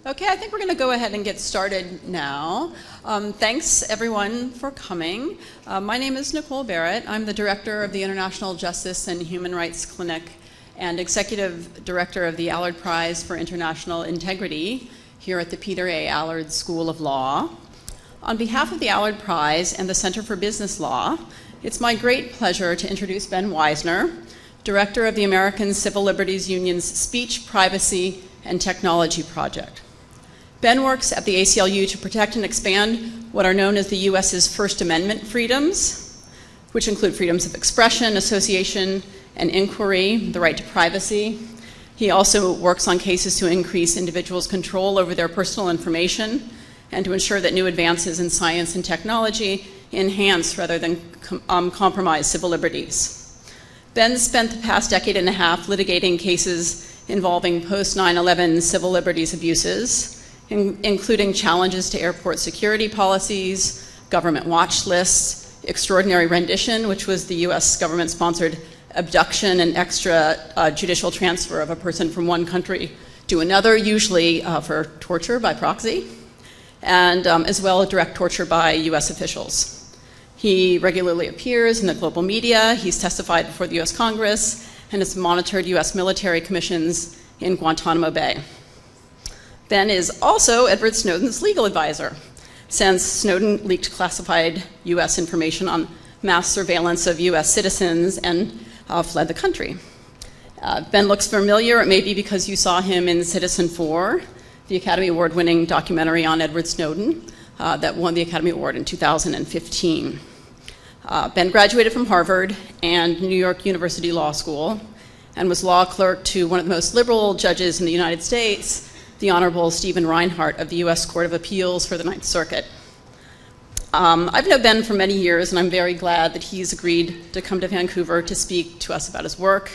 Okay, I think we're going to go ahead and get started now. Thanks, everyone, for coming. My name is Nicole Barrett. I'm the director of the International Justice and Human Rights Clinic and executive director of the Allard Prize for International Integrity here at the Peter A. Allard School of Law. On behalf of the Allard Prize and the Center for Business Law, it's my great pleasure to introduce Ben Wizner, director of the American Civil Liberties Union's Speech, Privacy, and Technology Project. Ben works at the ACLU to protect and expand what are known as the US's First Amendment freedoms, which include freedoms of expression, association, and inquiry, the right to privacy. He also works on cases to increase individuals' control over their personal information and to ensure that new advances in science and technology enhance rather than compromise civil liberties. Ben spent the past decade and a half litigating cases involving post-9/11 civil liberties abuses, including challenges to airport security policies, government watch lists, extraordinary rendition, which was the US government-sponsored abduction and extrajudicial transfer of a person from one country to another, usually for torture by proxy, and as well as direct torture by US officials. He regularly appears in the global media, he's testified before the US Congress, and has monitored US military commissions in Guantanamo Bay. Ben is also Edward Snowden's legal advisor, since Snowden leaked classified US information on mass surveillance of US citizens and fled the country. Ben looks familiar, it may be because you saw him in Citizen4, the Academy Award-winning documentary on Edward Snowden that won the Academy Award in 2015. Ben graduated from Harvard and New York University Law School and was law clerk to one of the most liberal judges in the United States, the Honorable Stephen Reinhart of the US Court of Appeals for the Ninth Circuit. I've known Ben for many years, and I'm very glad that he's agreed to come to Vancouver to speak to us about his work,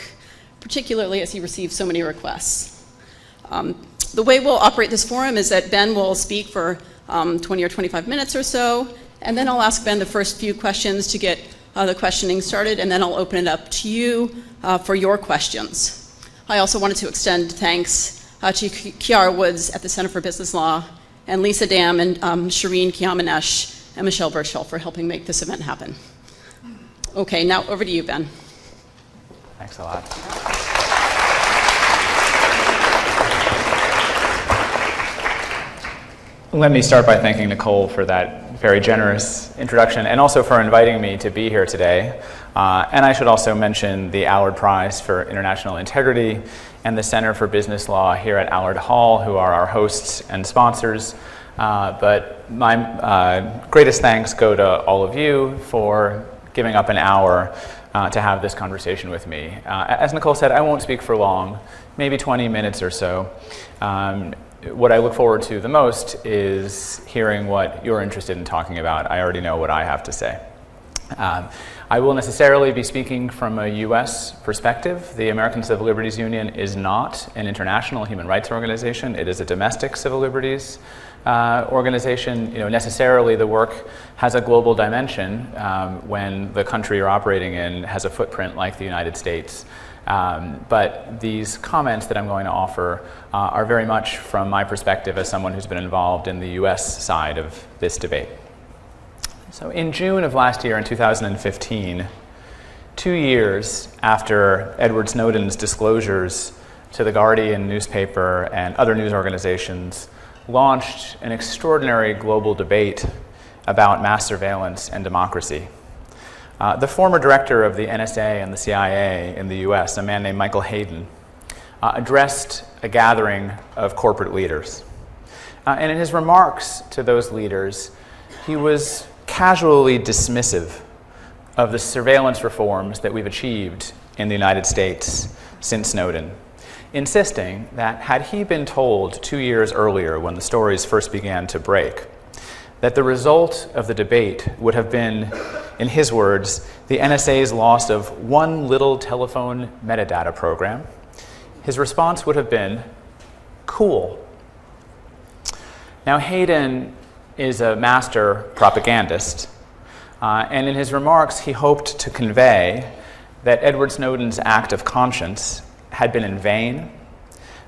particularly as he received so many requests. The way we'll operate this forum is that Ben will speak for 20 or 25 minutes or so, and then I'll ask Ben the first few questions to get the questioning started, and then I'll open it up to you for your questions. I also wanted to extend thanks to Kiara Woods at the Center for Business Law, and Lisa Dam, and Shireen Kiamanesh, and Michelle Birchall for helping make this event happen. Okay, now over to you, Ben. Thanks a lot. Let me start by thanking Nicole for that very generous introduction and also for inviting me to be here today. And I should also mention the Allard Prize for International Integrity and the Center for Business Law here at Allard Hall, who are our hosts and sponsors. But my greatest thanks go to all of you for giving up an hour to have this conversation with me. As Nicole said, I won't speak for long, maybe 20 minutes or so. What I look forward to the most is hearing what you're interested in talking about. I already know what I have to say. I will necessarily be speaking from a US perspective. The American Civil Liberties Union is not an international human rights organization. It is a domestic civil liberties organization. Necessarily the work has a global dimension when the country you're operating in has a footprint like the United States. But these comments that I'm going to offer are very much from my perspective as someone who's been involved in the US side of this debate. So in June of last year, in 2015, 2 years after Edward Snowden's disclosures to the Guardian newspaper and other news organizations launched an extraordinary global debate about mass surveillance and democracy. The former director of the NSA and the CIA in the US, a man named Michael Hayden, addressed a gathering of corporate leaders. And in his remarks to those leaders, he was casually dismissive of the surveillance reforms that we've achieved in the United States since Snowden, insisting that had he been told 2 years earlier when the stories first began to break, that the result of the debate would have been, in his words, the NSA's loss of one little telephone metadata program, his response would have been, cool. Now, Hayden is a master propagandist, and in his remarks he hoped to convey that Edward Snowden's act of conscience had been in vain,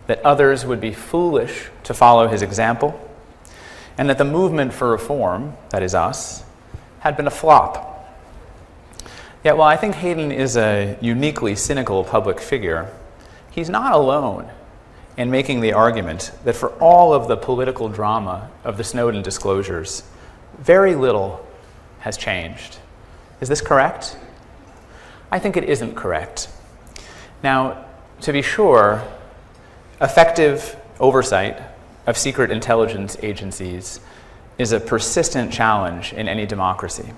that others would be foolish to follow his example, and that the movement for reform, that is us, had been a flop. Yet while I think Hayden is a uniquely cynical public figure, he's not alone in making the argument that for all of the political drama of the Snowden disclosures, very little has changed. Is this correct? I think it isn't correct. Now, to be sure, effective oversight of secret intelligence agencies is a persistent challenge in any democracy,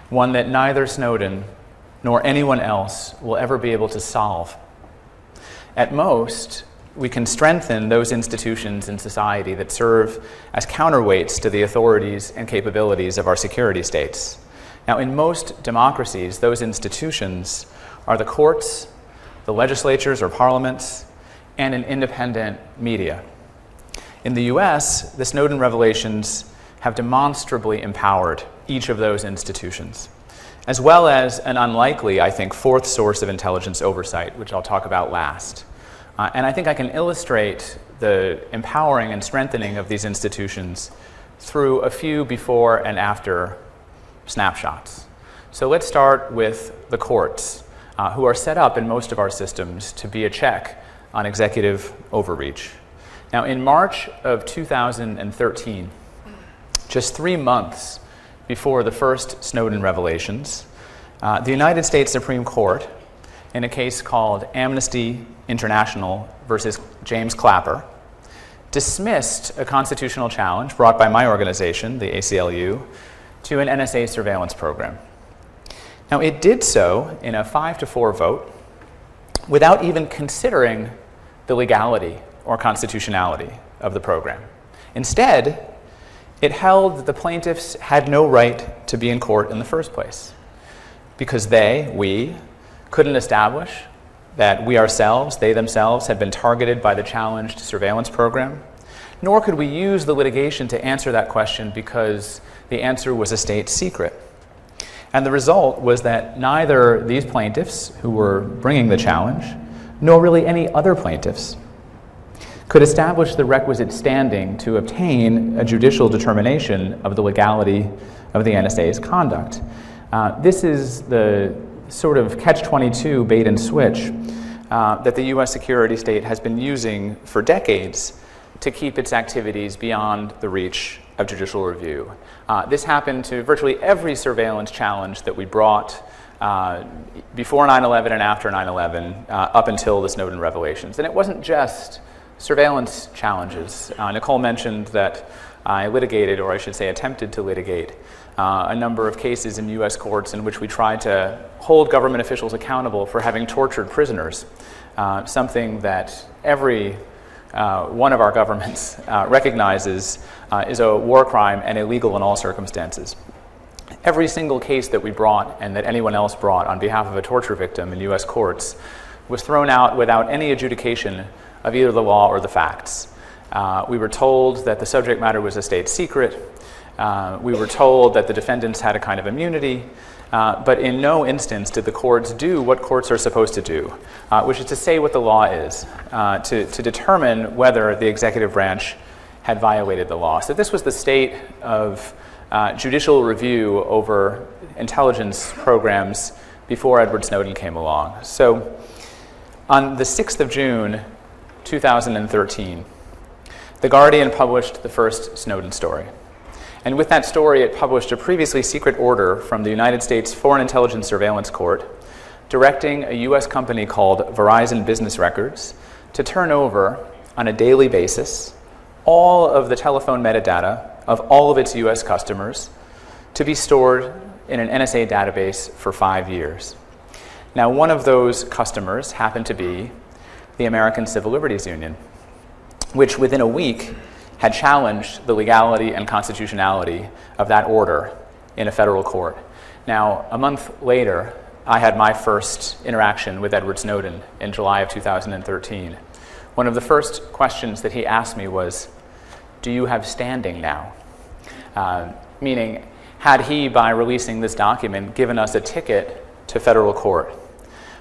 one that neither Snowden nor anyone else will ever be able to solve. At most, we can strengthen those institutions in society that serve as counterweights to the authorities and capabilities of our security states. Now, in most democracies, those institutions are the courts, the legislatures or parliaments, and an independent media. In the US, the Snowden revelations have demonstrably empowered each of those institutions, as well as an unlikely, I think, fourth source of intelligence oversight, which I'll talk about last. And I think I can illustrate the empowering and strengthening of these institutions through a few before and after snapshots. So let's start with the courts, who are set up in most of our systems to be a check on executive overreach. Now, in March of 2013, just 3 months before the first Snowden revelations, the United States Supreme Court, in a case called Amnesty International versus James Clapper, dismissed a constitutional challenge brought by my organization, the ACLU, to an NSA surveillance program. Now, it did so in a 5-4 vote without even considering the legality or constitutionality of the program. Instead, it held that the plaintiffs had no right to be in court in the first place because we, couldn't establish that we ourselves, they themselves, had been targeted by the challenged surveillance program, nor could we use the litigation to answer that question because the answer was a state secret. And the result was that neither these plaintiffs who were bringing the challenge, nor really any other plaintiffs, could establish the requisite standing to obtain a judicial determination of the legality of the NSA's conduct. This is the sort of catch-22 bait and switch that the US security state has been using for decades to keep its activities beyond the reach of judicial review. This happened to virtually every surveillance challenge that we brought before 9/11 and after 9/11 up until the Snowden revelations. And it wasn't just surveillance challenges. Nicole mentioned that I litigated, or I should say attempted to litigate, a number of cases in US courts in which we tried to hold government officials accountable for having tortured prisoners, something that every one of our governments recognizes is a war crime and illegal in all circumstances. Every single case that we brought and that anyone else brought on behalf of a torture victim in US courts was thrown out without any adjudication of either the law or the facts. We were told that the subject matter was a state secret. We were told that the defendants had a kind of immunity, but in no instance did the courts do what courts are supposed to do, which is to say what the law is, to determine whether the executive branch had violated the law. So this was the state of judicial review over intelligence programs before Edward Snowden came along. So on the 6th of June, 2013, The Guardian published the first Snowden story. And with that story, it published a previously secret order from the United States Foreign Intelligence Surveillance Court directing a US company called Verizon Business Records to turn over, on a daily basis, all of the telephone metadata of all of its US customers to be stored in an NSA database for 5 years. Now, one of those customers happened to be the American Civil Liberties Union, which within a week had challenged the legality and constitutionality of that order in a federal court. Now, a month later, I had my first interaction with Edward Snowden in July of 2013. One of the first questions that he asked me was, "Do you have standing now?" Meaning, had he, by releasing this document, given us a ticket to federal court?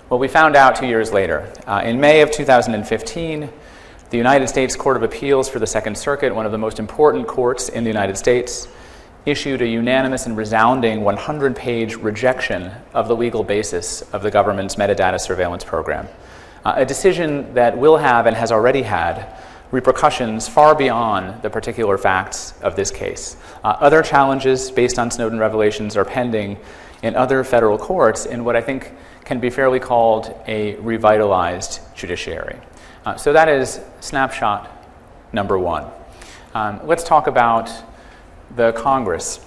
Well, we found out 2 years later. In May of 2015, The United States Court of Appeals for the Second Circuit, one of the most important courts in the United States, issued a unanimous and resounding 100-page rejection of the legal basis of the government's metadata surveillance program, a decision that will have and has already had repercussions far beyond the particular facts of this case. Other challenges based on Snowden revelations are pending in other federal courts in what I think can be fairly called a revitalized judiciary. So that is snapshot number one. Let's talk about the Congress,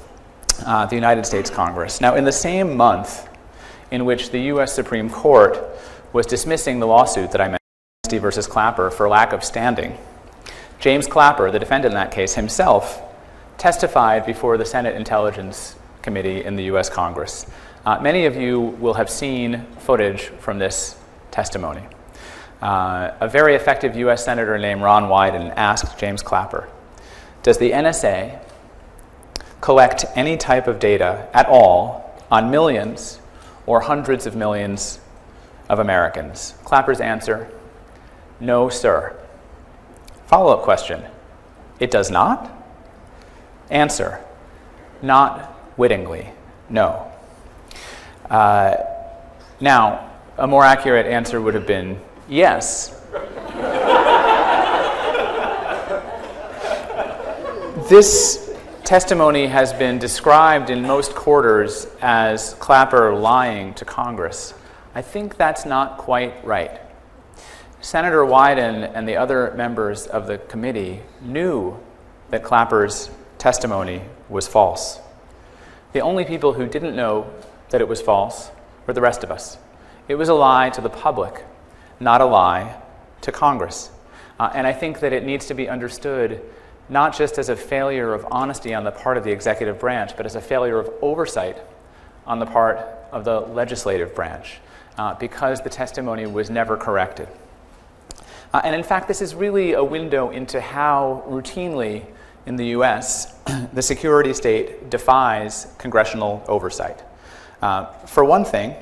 the United States Congress. Now, in the same month in which the U.S. Supreme Court was dismissing the lawsuit that I mentioned, Amnesty versus Clapper, for lack of standing, James Clapper, the defendant in that case himself, testified before the Senate Intelligence Committee in the U.S. Congress. Many of you will have seen footage from this testimony. A very effective U.S. Senator named Ron Wyden asked James Clapper, does the NSA collect any type of data at all on millions or hundreds of millions of Americans? Clapper's answer, no, sir. Follow-up question, it does not? Answer, not wittingly, no. Now, a more accurate answer would have been yes. This testimony has been described in most quarters as Clapper lying to Congress. I think that's not quite right. Senator Wyden and the other members of the committee knew that Clapper's testimony was false. The only people who didn't know that it was false were the rest of us. It was a lie to the public, not a lie to Congress. And I think that it needs to be understood not just as a failure of honesty on the part of the executive branch, but as a failure of oversight on the part of the legislative branch, because the testimony was never corrected. And in fact, this is really a window into how routinely in the US, the security state defies congressional oversight. For one thing,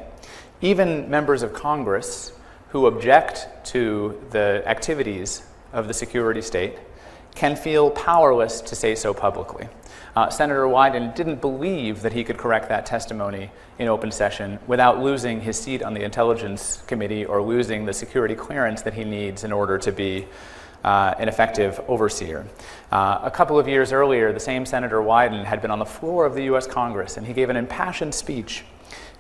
even members of Congress who object to the activities of the security state can feel powerless to say so publicly. Senator Wyden didn't believe that he could correct that testimony in open session without losing his seat on the Intelligence Committee or losing the security clearance that he needs in order to be an effective overseer. A couple of years earlier, the same Senator Wyden had been on the floor of the US Congress, and he gave an impassioned speech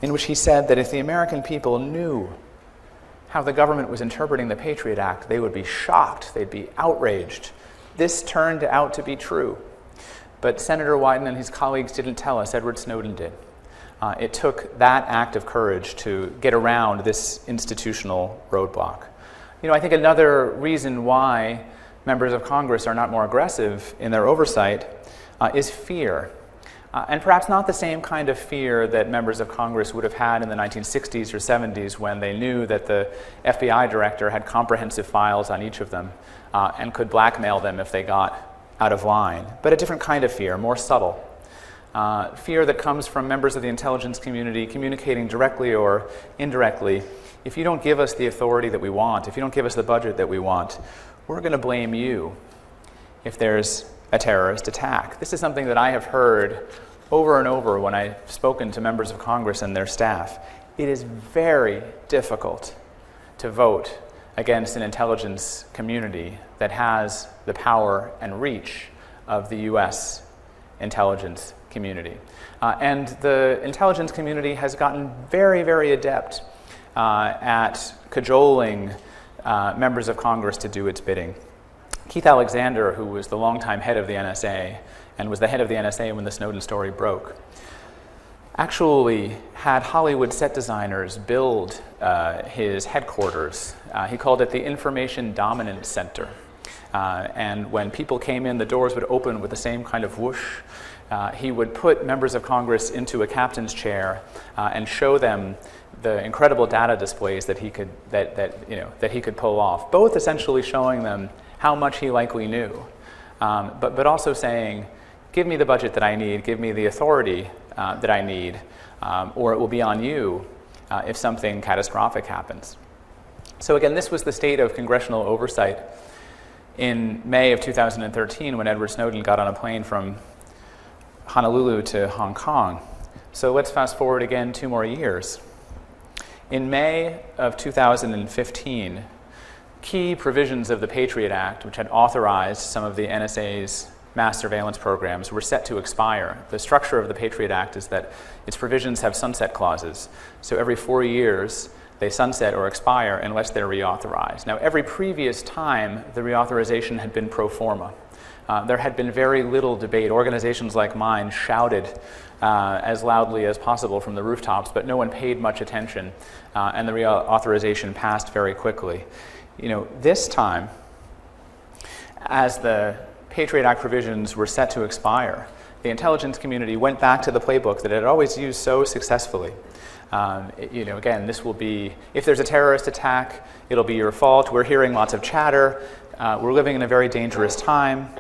in which he said that if the American people knew how the government was interpreting the Patriot Act, they would be shocked, they'd be outraged. This turned out to be true. But Senator Wyden and his colleagues didn't tell us, Edward Snowden did. It took that act of courage to get around this institutional roadblock. You know, I think another reason why members of Congress are not more aggressive in their oversight is fear. And perhaps not the same kind of fear that members of Congress would have had in the 1960s or 70s when they knew that the FBI director had comprehensive files on each of them and could blackmail them if they got out of line. But a different kind of fear, more subtle. Fear that comes from members of the intelligence community communicating directly or indirectly. If you don't give us the authority that we want, if you don't give us the budget that we want, we're going to blame you if there's a terrorist attack. This is something that I have heard over and over when I've spoken to members of Congress and their staff. It is very difficult to vote against an intelligence community that has the power and reach of the US intelligence community. And the intelligence community has gotten very, very adept at cajoling members of Congress to do its bidding. Keith Alexander, who was the longtime head of the NSA and was the head of the NSA when the Snowden story broke, actually had Hollywood set designers build his headquarters. He called it the Information Dominance Center. And when people came in, the doors would open with the same kind of whoosh. He would put members of Congress into a captain's chair and show them the incredible data displays that he could pull off, both essentially showing them how much he likely knew, but also saying, give me the budget that I need, give me the authority that I need, or it will be on you if something catastrophic happens. So again, this was the state of congressional oversight in May of 2013 when Edward Snowden got on a plane from Honolulu to Hong Kong. So let's fast forward again 2 more years. In May of 2015, key provisions of the Patriot Act, which had authorized some of the NSA's mass surveillance programs, were set to expire. The structure of the Patriot Act is that its provisions have sunset clauses. So every 4 years, they sunset or expire unless they're reauthorized. Now, every previous time, the reauthorization had been pro forma. There had been very little debate. Organizations like mine shouted as loudly as possible from the rooftops, but no one paid much attention, and the reauthorization passed very quickly. This time, as the Patriot Act provisions were set to expire, the intelligence community went back to the playbook that it had always used so successfully. Again, this will be, if there's a terrorist attack, it'll be your fault. We're hearing lots of chatter. We're living in a very dangerous time.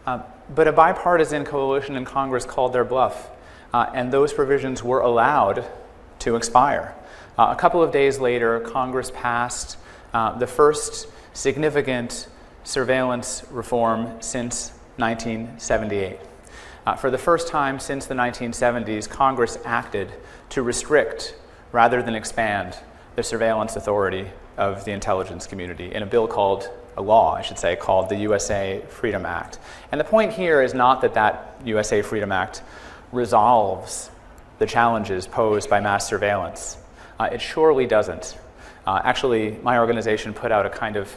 But a bipartisan coalition in Congress called their bluff, and those provisions were allowed to expire. A couple of days later, Congress passed the first significant surveillance reform since 1978. For the first time since the 1970s, Congress acted to restrict rather than expand the surveillance authority of the intelligence community in a law, called the USA Freedom Act. And the point here is not that USA Freedom Act resolves the challenges posed by mass surveillance. It surely doesn't. Actually, my organization put out a kind of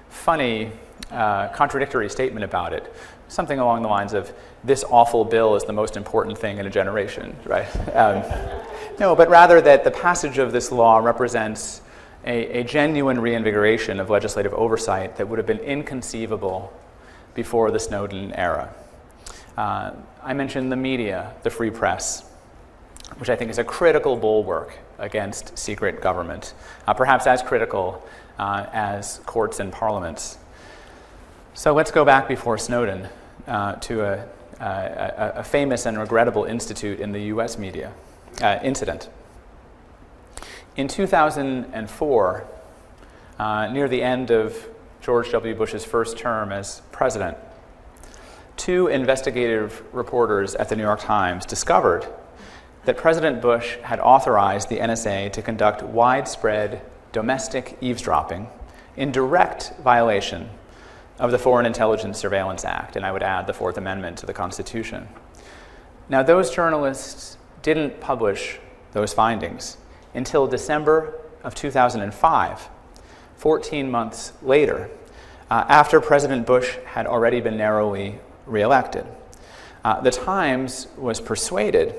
funny, contradictory statement about it. Something along the lines of, this awful bill is the most important thing in a generation, right? No, but rather that the passage of this law represents a genuine reinvigoration of legislative oversight that would have been inconceivable before the Snowden era. I mentioned the media, the free press, which I think is a critical bulwark against secret government, perhaps as critical as courts and parliaments. So let's go back before Snowden to a famous and regrettable incident in the US media. In 2004, near the end of George W. Bush's first term as president, 2 investigative reporters at the New York Times discovered that President Bush had authorized the NSA to conduct widespread domestic eavesdropping in direct violation of the Foreign Intelligence Surveillance Act, and I would add the Fourth Amendment to the Constitution. Now, those journalists didn't publish those findings until December of 2005, 14 months later, after President Bush had already been narrowly reelected. The Times was persuaded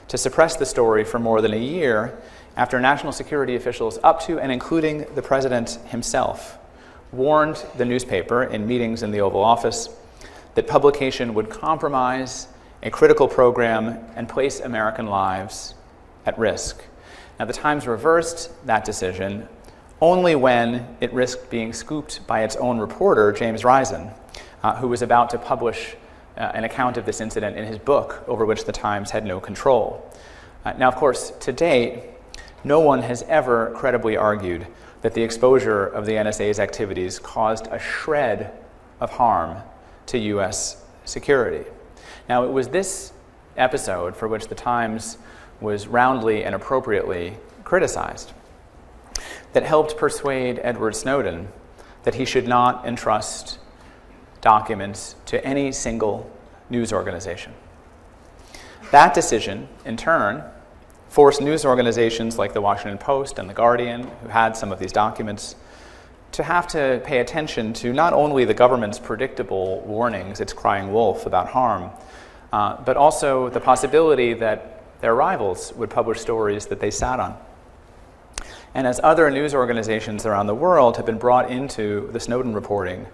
to suppress the story for more than a year after national security officials, up to and including the president himself, warned the newspaper in meetings in the Oval Office that publication would compromise a critical program and place American lives at risk. Now, the Times reversed that decision only when it risked being scooped by its own reporter, James Risen, who was about to publish an account of this incident in his book, over which the Times had no control. Now, of course, to date, no one has ever credibly argued that the exposure of the NSA's activities caused a shred of harm to U.S. security. Now, it was this episode for which the Times was roundly and appropriately criticized that helped persuade Edward Snowden that he should not entrust documents to any single news organization. That decision, in turn, forced news organizations like the Washington Post and the Guardian, who had some of these documents, to have to pay attention to not only the government's predictable warnings, its crying wolf about harm, but also the possibility that their rivals would publish stories that they sat on. And as other news organizations around the world have been brought into the Snowden reporting,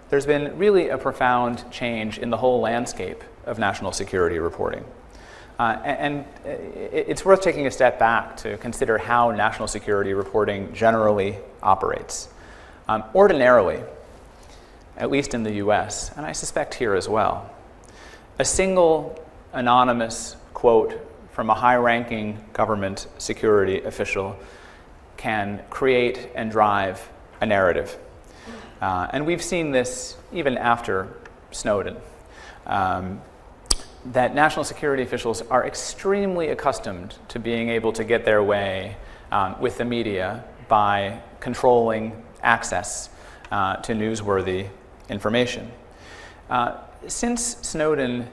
there's been really a profound change in the whole landscape of national security reporting. And it's worth taking a step back to consider how national security reporting generally operates. Ordinarily, at least in the US, and I suspect here as well, a single anonymous quote from a high-ranking government security official can create and drive a narrative. And we've seen this even after Snowden, that national security officials are extremely accustomed to being able to get their way with the media by controlling access to newsworthy information. Since Snowden,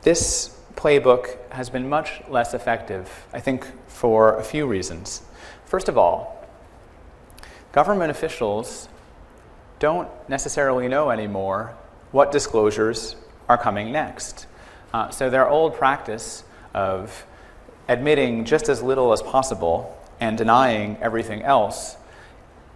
this playbook has been much less effective, I think, for a few reasons. First of all, government officials don't necessarily know anymore what disclosures are coming next. So their old practice of admitting just as little as possible and denying everything else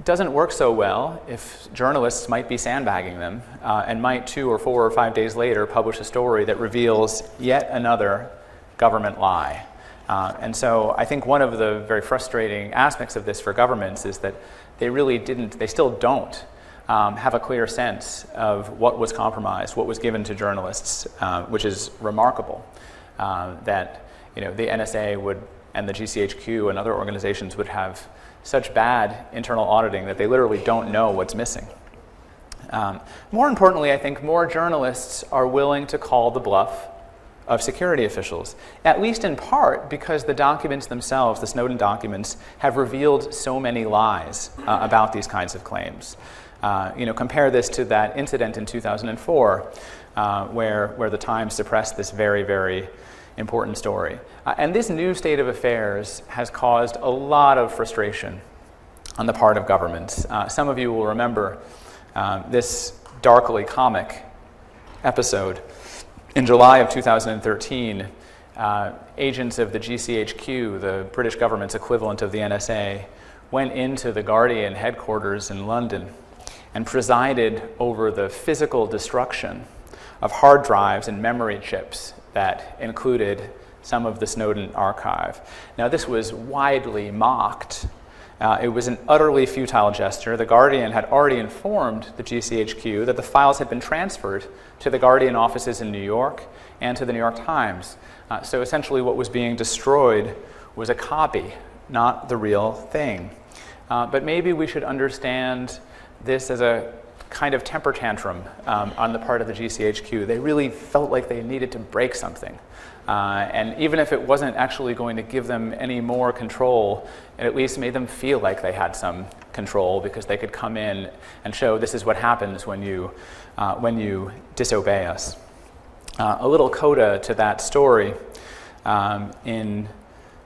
doesn't work so well if journalists might be sandbagging them and might 2 or 4 or 5 days later publish a story that reveals yet another government lie. And so I think one of the very frustrating aspects of this for governments is that they still don't have a clear sense of what was compromised, what was given to journalists, which is remarkable. That the NSA and the GCHQ and other organizations would have such bad internal auditing that they literally don't know what's missing. More importantly, I think more journalists are willing to call the bluff of security officials, at least in part because the documents themselves, the Snowden documents, have revealed so many lies about these kinds of claims. Compare this to that incident in 2004 where the Times suppressed this very, very important story. And this new state of affairs has caused a lot of frustration on the part of governments. Some of you will remember this darkly comic episode. In July of 2013, agents of the GCHQ, the British government's equivalent of the NSA, went into the Guardian headquarters in London and presided over the physical destruction of hard drives and memory chips that included some of the Snowden archive. Now, this was widely mocked. It was an utterly futile gesture. The Guardian had already informed the GCHQ that the files had been transferred to the Guardian offices in New York and to the New York Times. So essentially what was being destroyed was a copy, not the real thing. But maybe we should understand this as a kind of temper tantrum on the part of the GCHQ. They really felt like they needed to break something. And even if it wasn't actually going to give them any more control, it at least made them feel like they had some control because they could come in and show this is what happens when you disobey us. A little coda to that story. In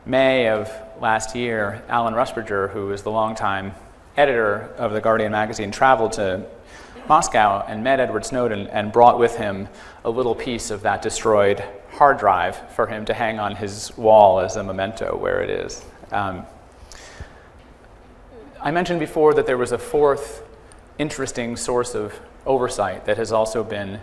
May of last year, Alan Rusbridger, who is the longtime editor of the Guardian magazine, traveled to Moscow and met Edward Snowden and brought with him a little piece of that destroyed hard drive for him to hang on his wall as a memento where it is. I mentioned before that there was a fourth interesting source of oversight that has also been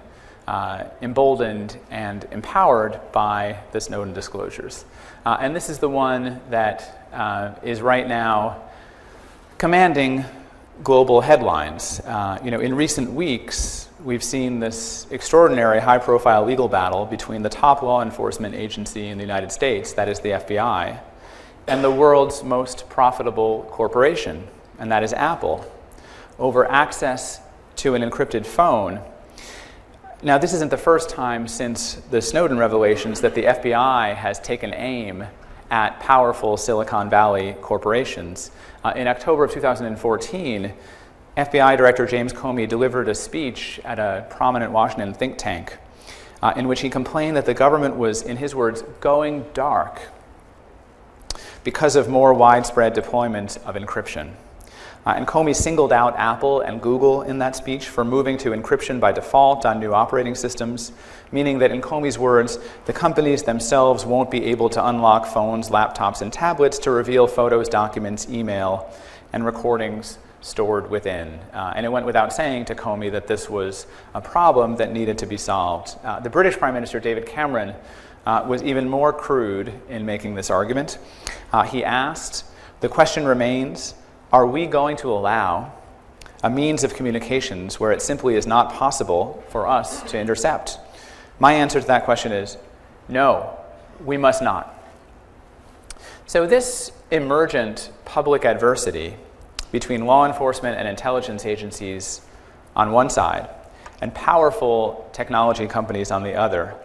emboldened and empowered by the Snowden disclosures. And this is the one that is right now commanding global headlines. In recent weeks, we've seen this extraordinary high-profile legal battle between the top law enforcement agency in the United States, that is the FBI, and the world's most profitable corporation, and that is Apple, over access to an encrypted phone. Now, this isn't the first time since the Snowden revelations that the FBI has taken aim at powerful Silicon Valley corporations. In October of 2014, FBI Director James Comey delivered a speech at a prominent Washington think tank in which he complained that the government was, in his words, going dark because of more widespread deployment of encryption. And Comey singled out Apple and Google in that speech for moving to encryption by default on new operating systems, meaning that in Comey's words, the companies themselves won't be able to unlock phones, laptops, and tablets to reveal photos, documents, email, and recordings stored within. And it went without saying to Comey that this was a problem that needed to be solved. The British Prime Minister, David Cameron, was even more crude in making this argument. He asked, the question remains, are we going to allow a means of communications where it simply is not possible for us to intercept? My answer to that question is no, we must not. So this emergent public adversity between law enforcement and intelligence agencies on one side and powerful technology companies on the other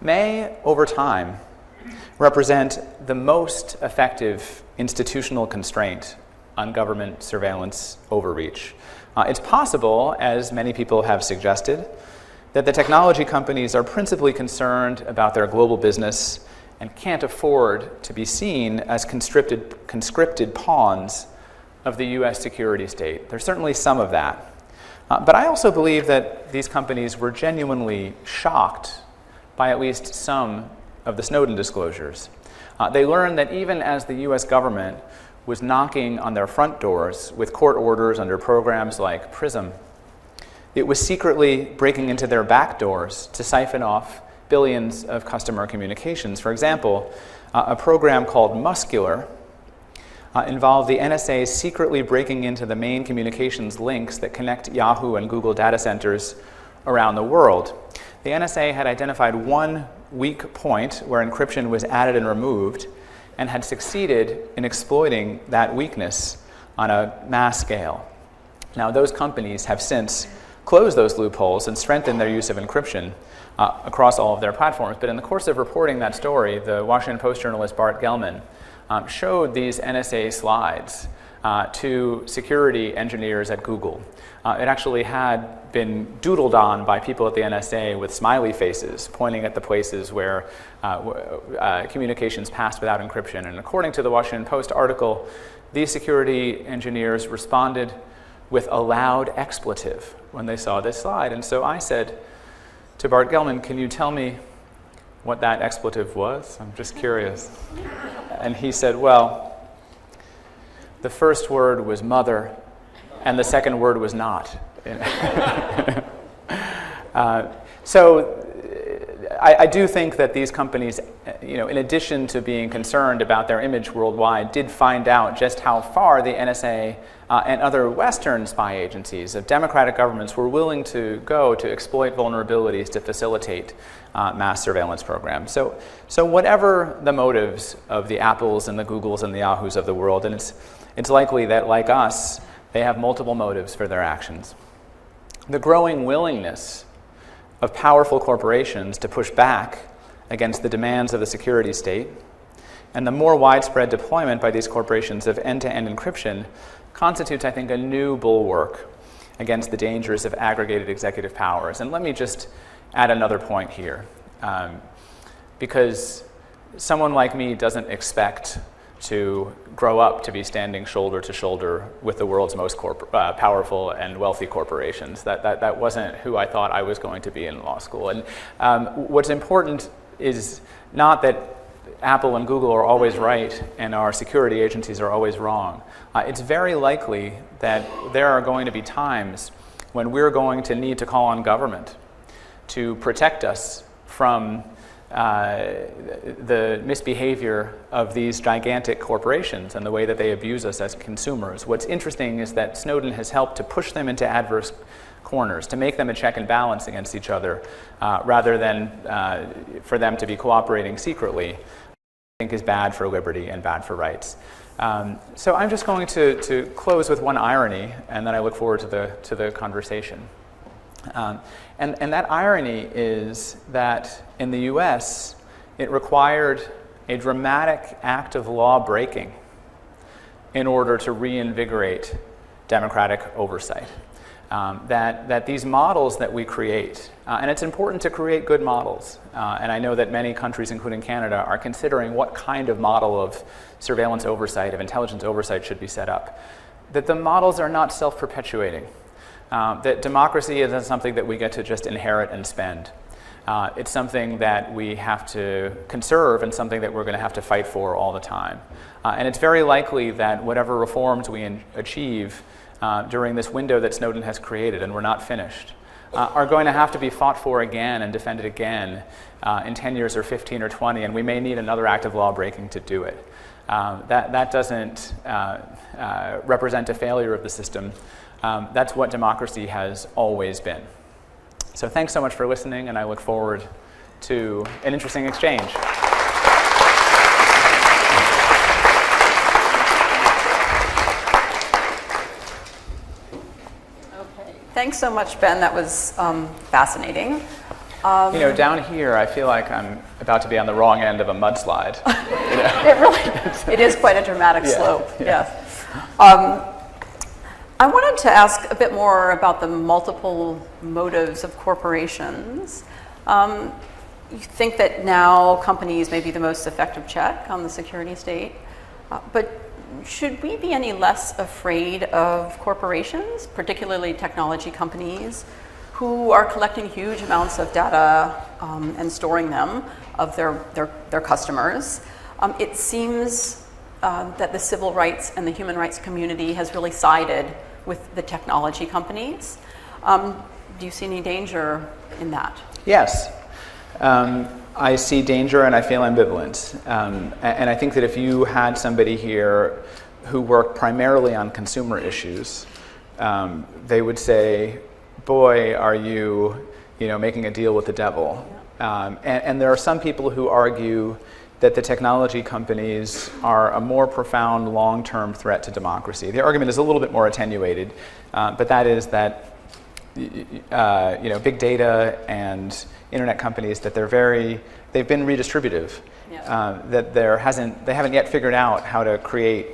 may, over time, represent the most effective institutional constraint on government surveillance overreach. It's possible, as many people have suggested, that the technology companies are principally concerned about their global business and can't afford to be seen as conscripted pawns of the US security state. There's certainly some of that. But I also believe that these companies were genuinely shocked by at least some of the Snowden disclosures. They learned that even as the US government was knocking on their front doors with court orders under programs like PRISM, it was secretly breaking into their back doors to siphon off billions of customer communications. For example, a program called Muscular involved the NSA secretly breaking into the main communications links that connect Yahoo and Google data centers around the world. The NSA had identified one weak point where encryption was added and removed and had succeeded in exploiting that weakness on a mass scale. Now, those companies have since closed those loopholes and strengthened their use of encryption across all of their platforms. But in the course of reporting that story, the Washington Post journalist Bart Gellman showed these NSA slides to security engineers at Google. It actually had been doodled on by people at the NSA with smiley faces pointing at the places where communications passed without encryption. And according to the Washington Post article, these security engineers responded with a loud expletive when they saw this slide. And so I said to Bart Gellman, can you tell me what that expletive was? I'm just curious. And he said, well, the first word was mother, and the second word was not. So I do think that these companies, in addition to being concerned about their image worldwide, did find out just how far the NSA and other Western spy agencies of democratic governments were willing to go to exploit vulnerabilities to facilitate mass surveillance programs. So whatever the motives of the Apples and the Googles and the Yahoos of the world, and it's likely that, like us, they have multiple motives for their actions. The growing willingness of powerful corporations to push back against the demands of the security state, and the more widespread deployment by these corporations of end-to-end encryption constitutes, I think, a new bulwark against the dangers of aggregated executive powers. And let me just add another point here, because someone like me doesn't expect to grow up to be standing shoulder to shoulder with the world's most powerful and wealthy corporations. That wasn't who I thought I was going to be in law school. And what's important is not that Apple and Google are always right and our security agencies are always wrong. It's very likely that there are going to be times when we're going to need to call on government to protect us from the misbehavior of these gigantic corporations and the way that they abuse us as consumers. What's interesting is that Snowden has helped to push them into adverse corners, to make them a check and balance against each other, rather than for them to be cooperating secretly, I think is bad for liberty and bad for rights. So I'm just going to close with one irony, and then I look forward to the conversation. And that irony is that in the US, it required a dramatic act of law breaking in order to reinvigorate democratic oversight. That these models that we create, and it's important to create good models, and I know that many countries, including Canada, are considering what kind of model of surveillance oversight, of intelligence oversight should be set up, that the models are not self-perpetuating. That democracy isn't something that we get to just inherit and spend. It's something that we have to conserve and something that we're going to have to fight for all the time. And it's very likely that whatever reforms we achieve during this window that Snowden has created, and we're not finished, are going to have to be fought for again and defended again in 10 years or 15 or 20, and we may need another act of law breaking to do it. That doesn't represent a failure of the system. That's what democracy has always been. So thanks so much for listening, and I look forward to an interesting exchange. Okay. Thanks so much, Ben. That was fascinating. Down here, I feel like I'm about to be on the wrong end of a mudslide. It is quite a dramatic slope. Yeah. I wanted to ask a bit more about the multiple motives of corporations. You think that now companies may be the most effective check on the security state, but should we be any less afraid of corporations, particularly technology companies, who are collecting huge amounts of data and storing them of their customers? It seems that the civil rights and the human rights community has really sided with the technology companies. Do you see any danger in that? Yes. I see danger and I feel ambivalent. And I think that if you had somebody here who worked primarily on consumer issues, they would say, boy, are you making a deal with the devil. And there are some people who argue that the technology companies are a more profound long-term threat to democracy. The argument is a little bit more attenuated, but that is that big data and internet companies, that they've been redistributive, that they haven't yet figured out how to create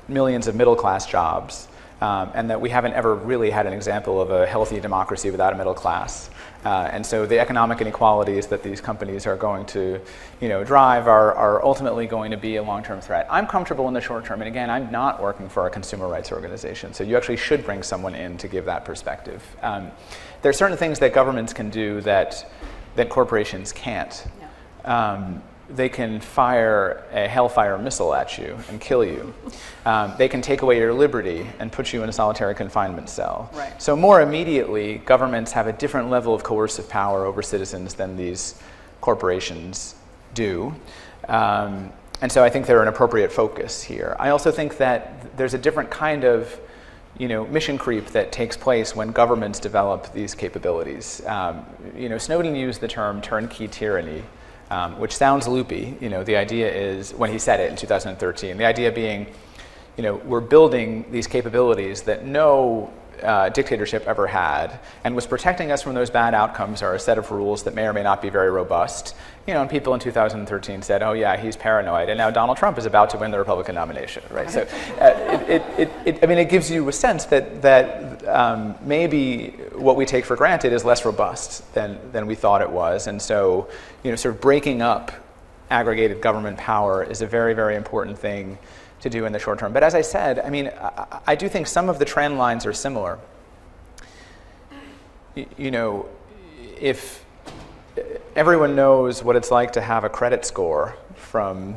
millions of middle-class jobs, and that we haven't ever really had an example of a healthy democracy without a middle class. And so the economic inequalities that these companies are going to drive are ultimately going to be a long-term threat. I'm comfortable in the short term, and again, I'm not working for a consumer rights organization, so you actually should bring someone in to give that perspective. There are certain things that governments can do that corporations can't. They can fire a hellfire missile at you and kill you. They can take away your liberty and put you in a solitary confinement cell. Right. So more immediately, governments have a different level of coercive power over citizens than these corporations do. And so I think they're an appropriate focus here. I also think that there's a different kind of mission creep that takes place when governments develop these capabilities. Snowden used the term turnkey tyranny, which sounds loopy. The idea is, when he said it in 2013, the idea being, we're building these capabilities that no dictatorship ever had, and what's protecting us from those bad outcomes are a set of rules that may or may not be very robust. And people in 2013 said, oh yeah, he's paranoid, and now Donald Trump is about to win the Republican nomination, right? So it gives you a sense that maybe what we take for granted is less robust than we thought it was, and so sort of breaking up aggregated government power is a very, very important thing to do in the short term. But as I said, I do think some of the trend lines are similar. If everyone knows what it's like to have a credit score from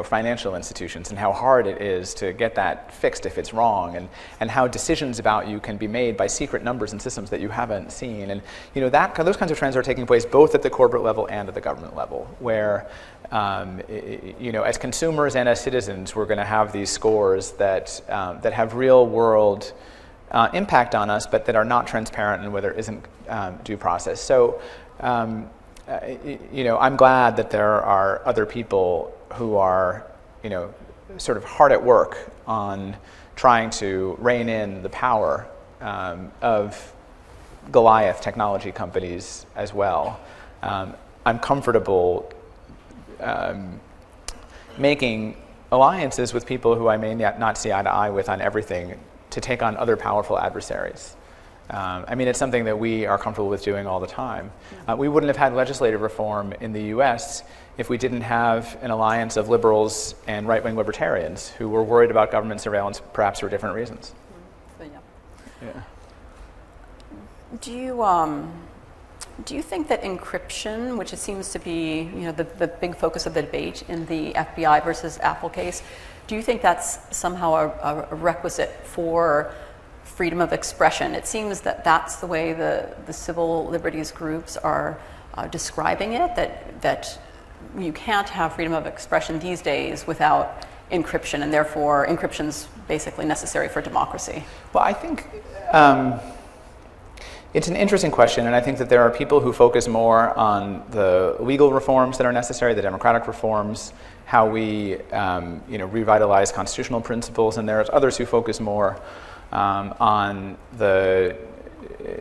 financial institutions, and how hard it is to get that fixed if it's wrong, and how decisions about you can be made by secret numbers and systems that you haven't seen, and those kinds of trends are taking place both at the corporate level and at the government level, where as consumers and as citizens, we're going to have these scores that have real world impact on us, but that are not transparent and where there isn't due process. So I'm glad that there are other people who are sort of hard at work on trying to rein in the power of Goliath technology companies as well. I'm comfortable making alliances with people who I may not see eye to eye with on everything to take on other powerful adversaries. It's something that we are comfortable with doing all the time. We wouldn't have had legislative reform in the US if we didn't have an alliance of liberals and right-wing libertarians who were worried about government surveillance, perhaps for different reasons. Yeah. Do you think that encryption, which it seems to be the big focus of the debate in the FBI versus Apple case, do you think that's somehow a requisite for freedom of expression? It seems that that's the way the civil liberties groups are describing it, that you can't have freedom of expression these days without encryption, and therefore encryption's basically necessary for democracy. Well, I think it's an interesting question, and I think that there are people who focus more on the legal reforms that are necessary, the democratic reforms, how we revitalize constitutional principles, and there's others who focus more on the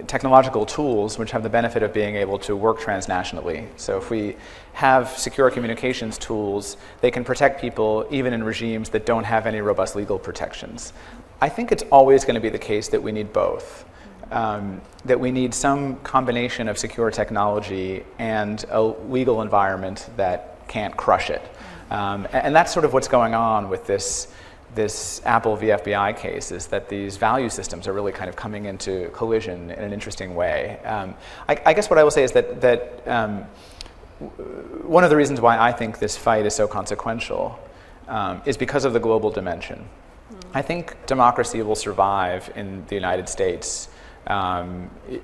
technological tools which have the benefit of being able to work transnationally. So if we have secure communications tools, they can protect people even in regimes that don't have any robust legal protections. I think it's always going to be the case that we need both. That we need some combination of secure technology and a legal environment that can't crush it. And that's sort of what's going on with this Apple v. FBI case, is that these value systems are really kind of coming into collision in an interesting way. I guess what I will say is that one of the reasons why I think this fight is so consequential is because of the global dimension. I think democracy will survive in the United States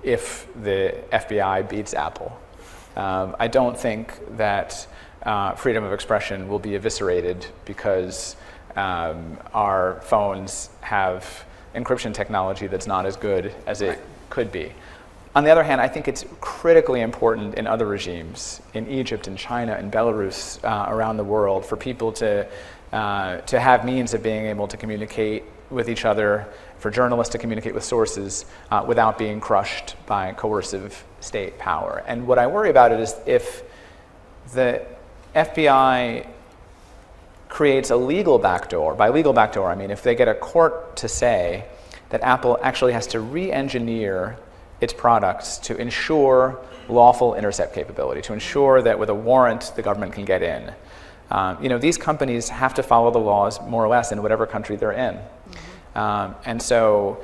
if the FBI beats Apple. I don't think that freedom of expression will be eviscerated because our phones have encryption technology that's not as good as it could be. On the other hand, I think it's critically important in other regimes, in Egypt, in China, in Belarus, around the world, for people to have means of being able to communicate with each other, for journalists to communicate with sources without being crushed by coercive state power. And what I worry about it is if the FBI creates a legal backdoor. By legal backdoor, I mean if they get a court to say that Apple actually has to re-engineer its products to ensure lawful intercept capability, to ensure that with a warrant the government can get in. These companies have to follow the laws more or less in whatever country they're in. And so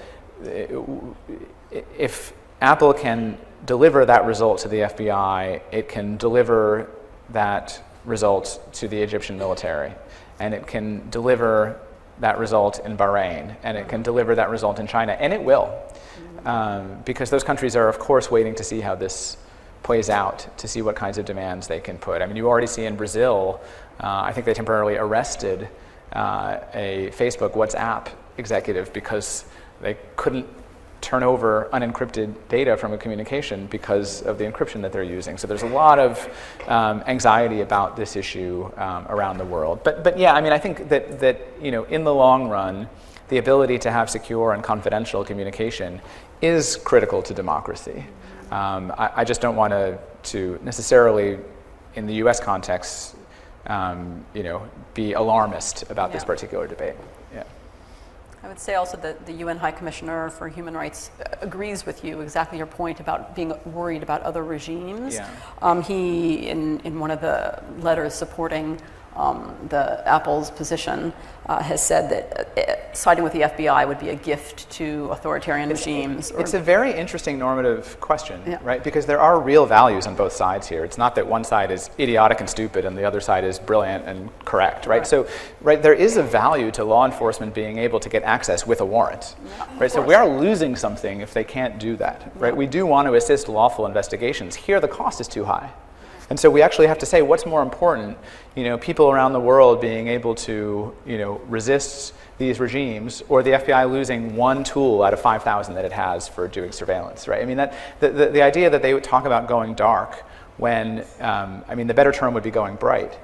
if Apple can deliver that result to the FBI, it can deliver that result to the Egyptian military, and it can deliver that result in Bahrain, and it can deliver that result in China, and it will, because those countries are, of course, waiting to see how this plays out, to see what kinds of demands they can put. I mean, you already see in Brazil, I think they temporarily arrested a Facebook WhatsApp executive because they couldn't turn over unencrypted data from a communication because of the encryption that they're using. So there's a lot of anxiety about this issue around the world. But yeah, I mean, I think that in the long run, the ability to have secure and confidential communication is critical to democracy. I just don't want to necessarily, in the U.S. context, be alarmist about this particular debate. Yeah. I would say also that the UN High Commissioner for Human Rights agrees with you, exactly your point about being worried about other regimes. Yeah. He, in one of the letters supporting the Apple's position, has said that siding with the FBI would be a gift to authoritarian regimes. It's a very interesting normative question, right? Because there are real values on both sides here. It's not that one side is idiotic and stupid and the other side is brilliant and correct, right? So, there is a value to law enforcement being able to get access with a warrant, right? So we are losing something if they can't do that, right? We do want to assist lawful investigations. Here, the cost is too high. And so we actually have to say, what's more important? People around the world being able to, resist these regimes, or the FBI losing one tool out of 5,000 that it has for doing surveillance, right? I mean, that the idea that they would talk about going dark when, the better term would be going bright,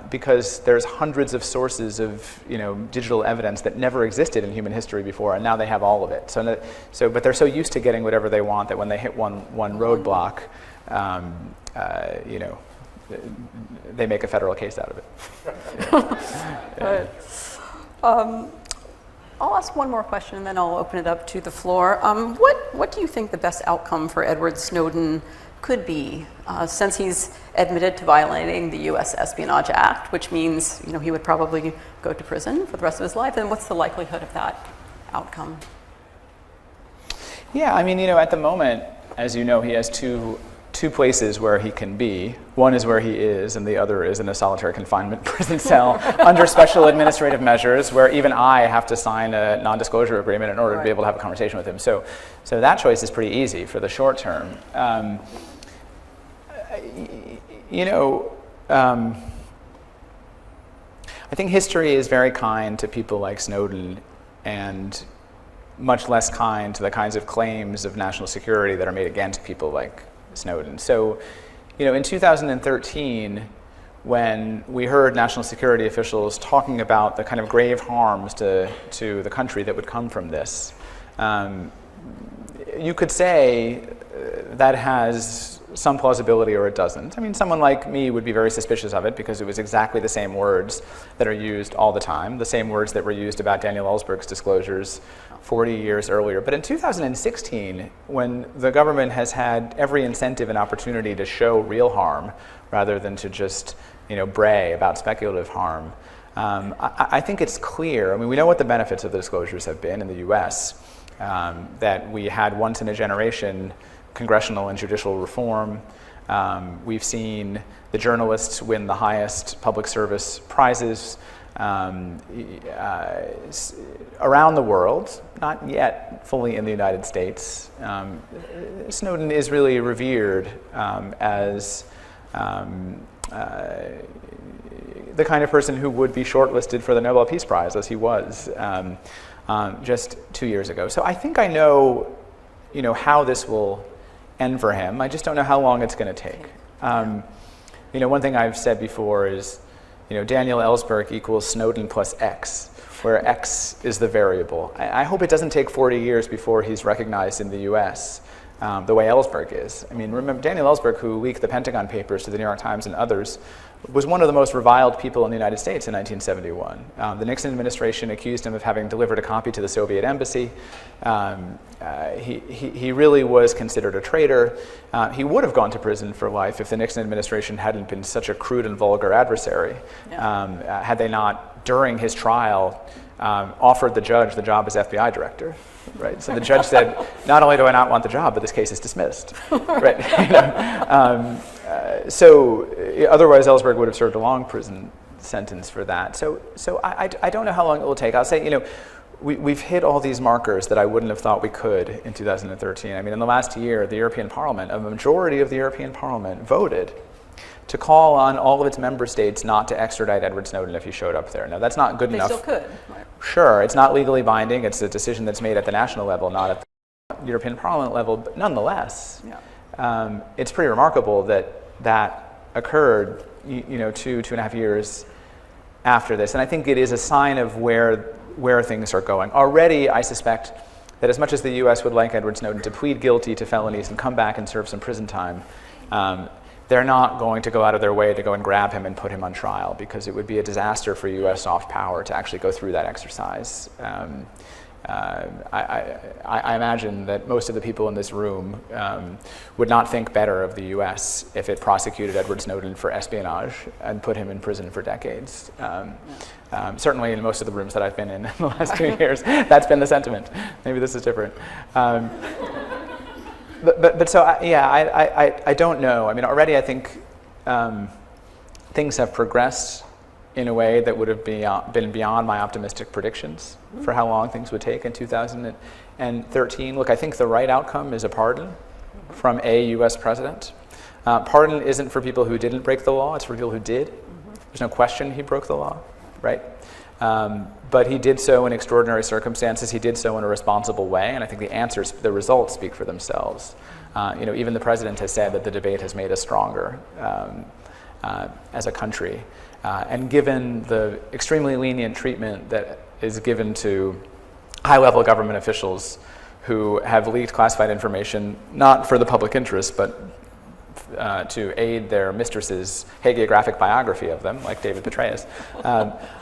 because there's hundreds of sources of, digital evidence that never existed in human history before, and now they have all of it. But they're so used to getting whatever they want that when they hit one roadblock, they make a federal case out of it. I'll ask one more question and then I'll open it up to the floor. What do you think the best outcome for Edward Snowden could be, since he's admitted to violating the U.S. Espionage Act, which means he would probably go to prison for the rest of his life? And what's the likelihood of that outcome? Yeah, at the moment, as you know, he has two places where he can be. One is where he is, and the other is in a solitary confinement prison cell under special administrative measures, where even I have to sign a non-disclosure agreement in order to be able to have a conversation with him. So that choice is pretty easy for the short term. I think history is very kind to people like Snowden, and much less kind to the kinds of claims of national security that are made against people like Snowden. So, in 2013, when we heard national security officials talking about the kind of grave harms to the country that would come from this, you could say that has some plausibility or it doesn't. I mean, someone like me would be very suspicious of it because it was exactly the same words that are used all the time, the same words that were used about Daniel Ellsberg's disclosures 40 years earlier. But in 2016, when the government has had every incentive and opportunity to show real harm rather than to just, bray about speculative harm, I think it's clear. I mean, we know what the benefits of the disclosures have been in the US, that we had once in a generation congressional and judicial reform. We've seen the journalists win the highest public service prizes around the world, not yet fully in the United States. Snowden is really revered as the kind of person who would be shortlisted for the Nobel Peace Prize, as he was just 2 years ago. So I think I know, how this will end for him. I just don't know how long it's going to take. One thing I've said before is, Daniel Ellsberg equals Snowden plus X, where X is the variable. I hope it doesn't take 40 years before he's recognized in the US the way Ellsberg is. I mean, remember, Daniel Ellsberg, who leaked the Pentagon Papers to the New York Times and others, was one of the most reviled people in the United States in 1971. The Nixon administration accused him of having delivered a copy to the Soviet embassy. He really was considered a traitor. He would have gone to prison for life if the Nixon administration hadn't been such a crude and vulgar adversary. Had they not, during his trial, offered the judge the job as FBI director. Right. So the judge said, "Not only do I not want the job, but this case is dismissed." Right. So otherwise, Ellsberg would have served a long prison sentence for that. So I don't know how long it will take. I'll say, we've hit all these markers that I wouldn't have thought we could in 2013. I mean, in the last year, the European Parliament, a majority of the European Parliament voted to call on all of its member states not to extradite Edward Snowden if he showed up there. Now, that's not good enough. They still could. Right. Sure, it's not legally binding. It's a decision that's made at the national level, not at the European Parliament level. But nonetheless, it's pretty remarkable that occurred, 2.5 years after this. And I think it is a sign of where things are going. Already, I suspect that as much as the U.S. would like Edward Snowden to plead guilty to felonies and come back and serve some prison time, they're not going to go out of their way to go and grab him and put him on trial, because it would be a disaster for U.S. soft power to actually go through that exercise. I imagine that most of the people in this room would not think better of the U.S. if it prosecuted Edward Snowden for espionage and put him in prison for decades. Certainly in most of the rooms that I've been in the last 2 years, that's been the sentiment. Maybe this is different. But so, I don't know. I mean, already I think things have progressed in a way that would have been beyond my optimistic predictions for how long things would take in 2013. Look, I think the right outcome is a pardon from a U.S. president. Pardon isn't for people who didn't break the law, it's for people who did. There's no question he broke the law, right? But he did so in extraordinary circumstances. He did so in a responsible way, and I think the results speak for themselves. Even the president has said that the debate has made us stronger as a country. And given the extremely lenient treatment that is given to high-level government officials who have leaked classified information, not for the public interest, but to aid their mistress's hagiographic biography of them, like David Petraeus,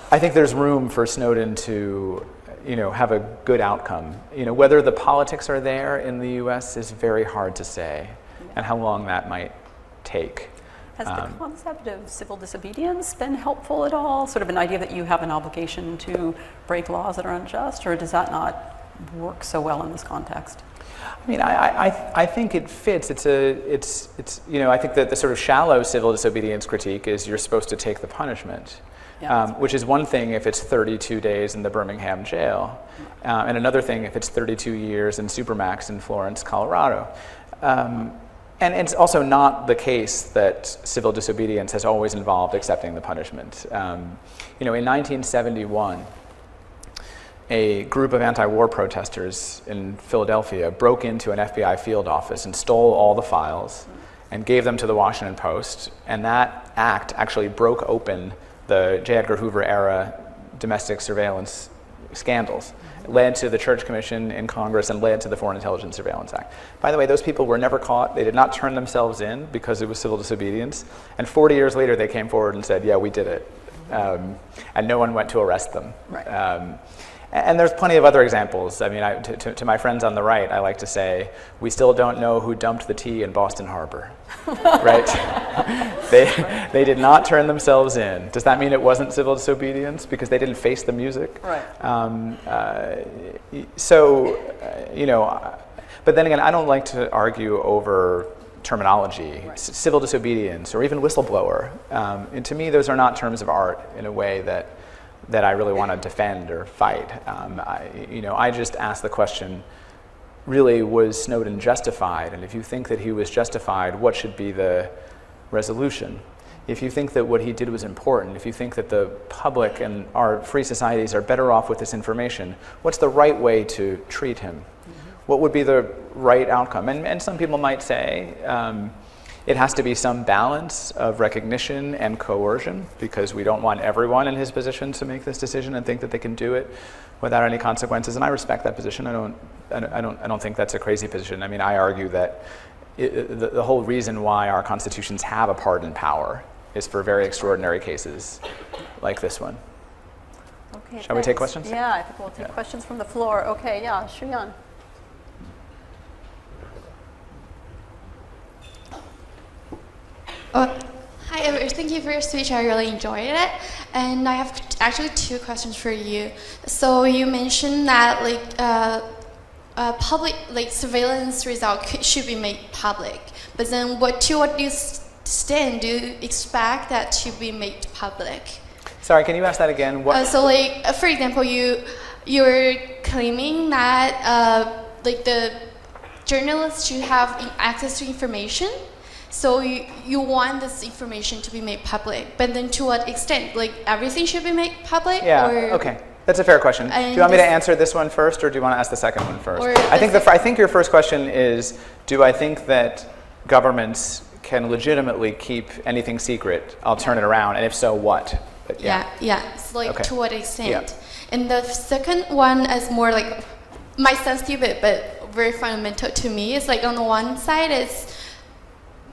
I think there's room for Snowden to, have a good outcome. Whether the politics are there in the U.S. is very hard to say, and how long that might take. Has the concept of civil disobedience been helpful at all? Sort of an idea that you have an obligation to break laws that are unjust, or does that not work so well in this context? I mean, I think it fits. I think that the sort of shallow civil disobedience critique is you're supposed to take the punishment, which is one thing if it's 32 days in the Birmingham jail, and another thing if it's 32 years in Supermax in Florence, Colorado. And it's also not the case that civil disobedience has always involved accepting the punishment. In 1971, a group of anti-war protesters in Philadelphia broke into an FBI field office and stole all the files and gave them to the Washington Post. And that act actually broke open the J. Edgar Hoover era domestic surveillance scandals. It led to the Church Commission in Congress and led to the Foreign Intelligence Surveillance Act. By the way, those people were never caught. They did not turn themselves in because it was civil disobedience. And 40 years later, they came forward and said, yeah, we did it. And no one went to arrest them. Right. And there's plenty of other examples. I mean, to my friends on the right, I like to say, we still don't know who dumped the tea in Boston Harbor, right? They did not turn themselves in. Does that mean it wasn't civil disobedience because they didn't face the music? Right. But then again, I don't like to argue over terminology, right. Civil disobedience, or even whistleblower. And to me, those are not terms of art in a way that I really want to defend or fight. I just ask the question, really, was Snowden justified? And if you think that he was justified, what should be the resolution? If you think that what he did was important, if you think that the public and our free societies are better off with this information, what's the right way to treat him? What would be the right outcome? And some people might say, it has to be some balance of recognition and coercion because we don't want everyone in his position to make this decision and think that they can do it without any consequences. And I respect that position. I don't think that's a crazy position. I mean, I argue that the whole reason why our constitutions have a pardon power is for very extraordinary cases like this one. Okay. Shall we take questions? Yeah, I think we'll take questions from the floor. Okay, yeah, Shuyan. Hi, thank you for your speech. I really enjoyed it. And I have actually two questions for you. So you mentioned that public surveillance result should be made public. But then to what extent do you expect that to be made public? Sorry, can you ask that again? For example, you're claiming that the journalists should have access to information. So you want this information to be made public, but then to what extent? Everything should be made public? Yeah, okay. That's a fair question. Do you want me to answer this one first, or do you want to ask the second one first? I think your first question is, do I think that governments can legitimately keep anything secret? I'll turn it around, and if so, what? But, yeah. It's okay. To what extent? Yeah. And the second one is more might sound stupid, but very fundamental to me. It's on the one side, it's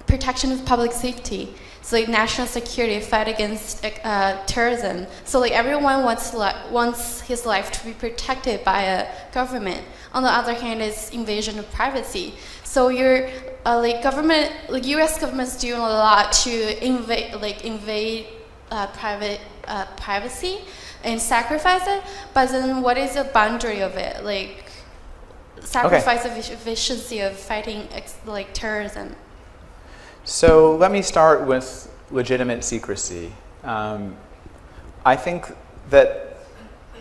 protection of public safety, so national security, fight against terrorism. So everyone wants his life to be protected by a government. On the other hand, is invasion of privacy. So your government, U.S. government's doing a lot to invade private privacy and sacrifice it. But then, what is the boundary of it? Sacrifice of efficiency of fighting terrorism. So let me start with legitimate secrecy. I think that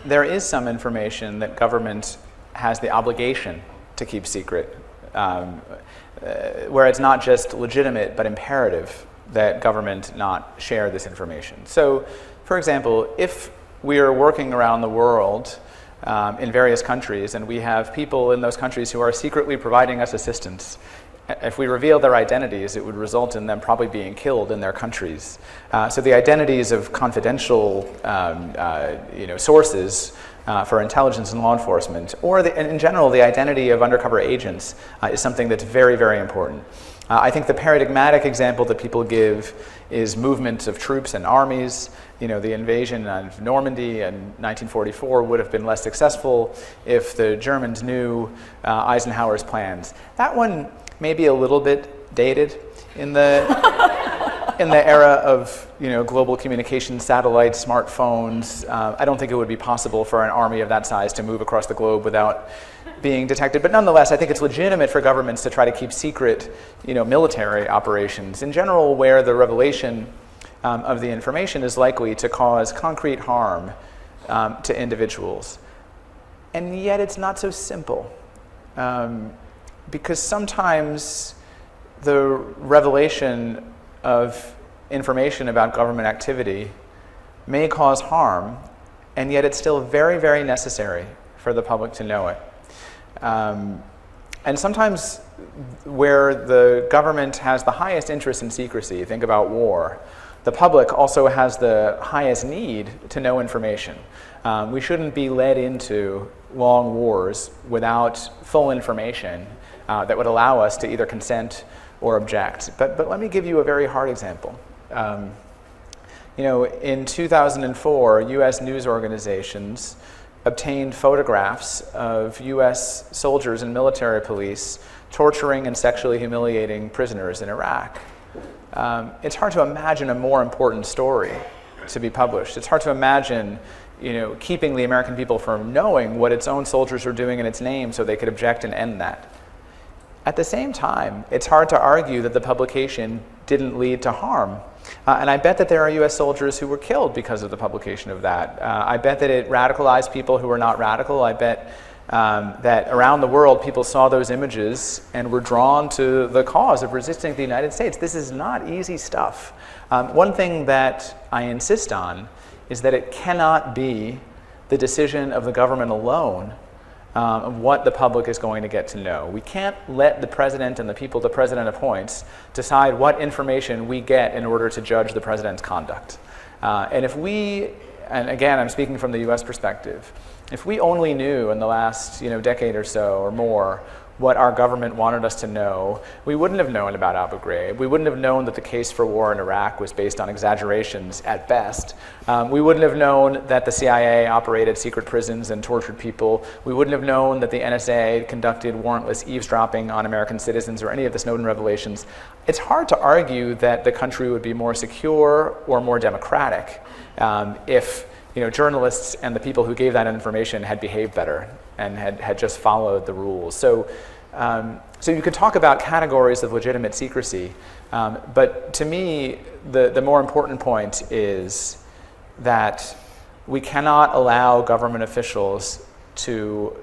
there is some information that government has the obligation to keep secret, where it's not just legitimate but imperative that government not share this information. So, for example, if we are working around the world in various countries and we have people in those countries who are secretly providing us assistance, if we reveal their identities, it would result in them probably being killed in their countries. So the identities of confidential sources for intelligence and law enforcement, or in general, the identity of undercover agents is something that's very, very important. I think the paradigmatic example that people give is movement of troops and armies. The invasion of Normandy in 1944 would have been less successful if the Germans knew Eisenhower's plans. That one may be a little bit dated in the era of global communication, satellites, smartphones. I don't think it would be possible for an army of that size to move across the globe without being detected. But nonetheless, I think it's legitimate for governments to try to keep secret, military operations in general, where the revelation of the information is likely to cause concrete harm to individuals. And yet, it's not so simple. Because sometimes the revelation of information about government activity may cause harm, and yet it's still very, very necessary for the public to know it. And sometimes where the government has the highest interest in secrecy, think about war, the public also has the highest need to know information. We shouldn't be led into long wars without full information that would allow us to either consent or object. But let me give you a very hard example. In 2004, U.S. news organizations obtained photographs of U.S. soldiers and military police torturing and sexually humiliating prisoners in Iraq. It's hard to imagine a more important story to be published. It's hard to imagine, keeping the American people from knowing what its own soldiers were doing in its name so they could object and end that. At the same time, it's hard to argue that the publication didn't lead to harm. And I bet that there are U.S. soldiers who were killed because of the publication of that. I bet that it radicalized people who were not radical. I bet that around the world people saw those images and were drawn to the cause of resisting the United States. This is not easy stuff. One thing that I insist on is that it cannot be the decision of the government alone of what the public is going to get to know. We can't let the president and the people the president appoints decide what information we get in order to judge the president's conduct. And again, I'm speaking from the US perspective, if we only knew in the last decade or so or more what our government wanted us to know, we wouldn't have known about Abu Ghraib. We wouldn't have known that the case for war in Iraq was based on exaggerations at best. We wouldn't have known that the CIA operated secret prisons and tortured people. We wouldn't have known that the NSA conducted warrantless eavesdropping on American citizens or any of the Snowden revelations. It's hard to argue that the country would be more secure or more democratic if journalists and the people who gave that information had behaved better and had just followed the rules. So you could talk about categories of legitimate secrecy, but to me, the more important point is that we cannot allow government officials to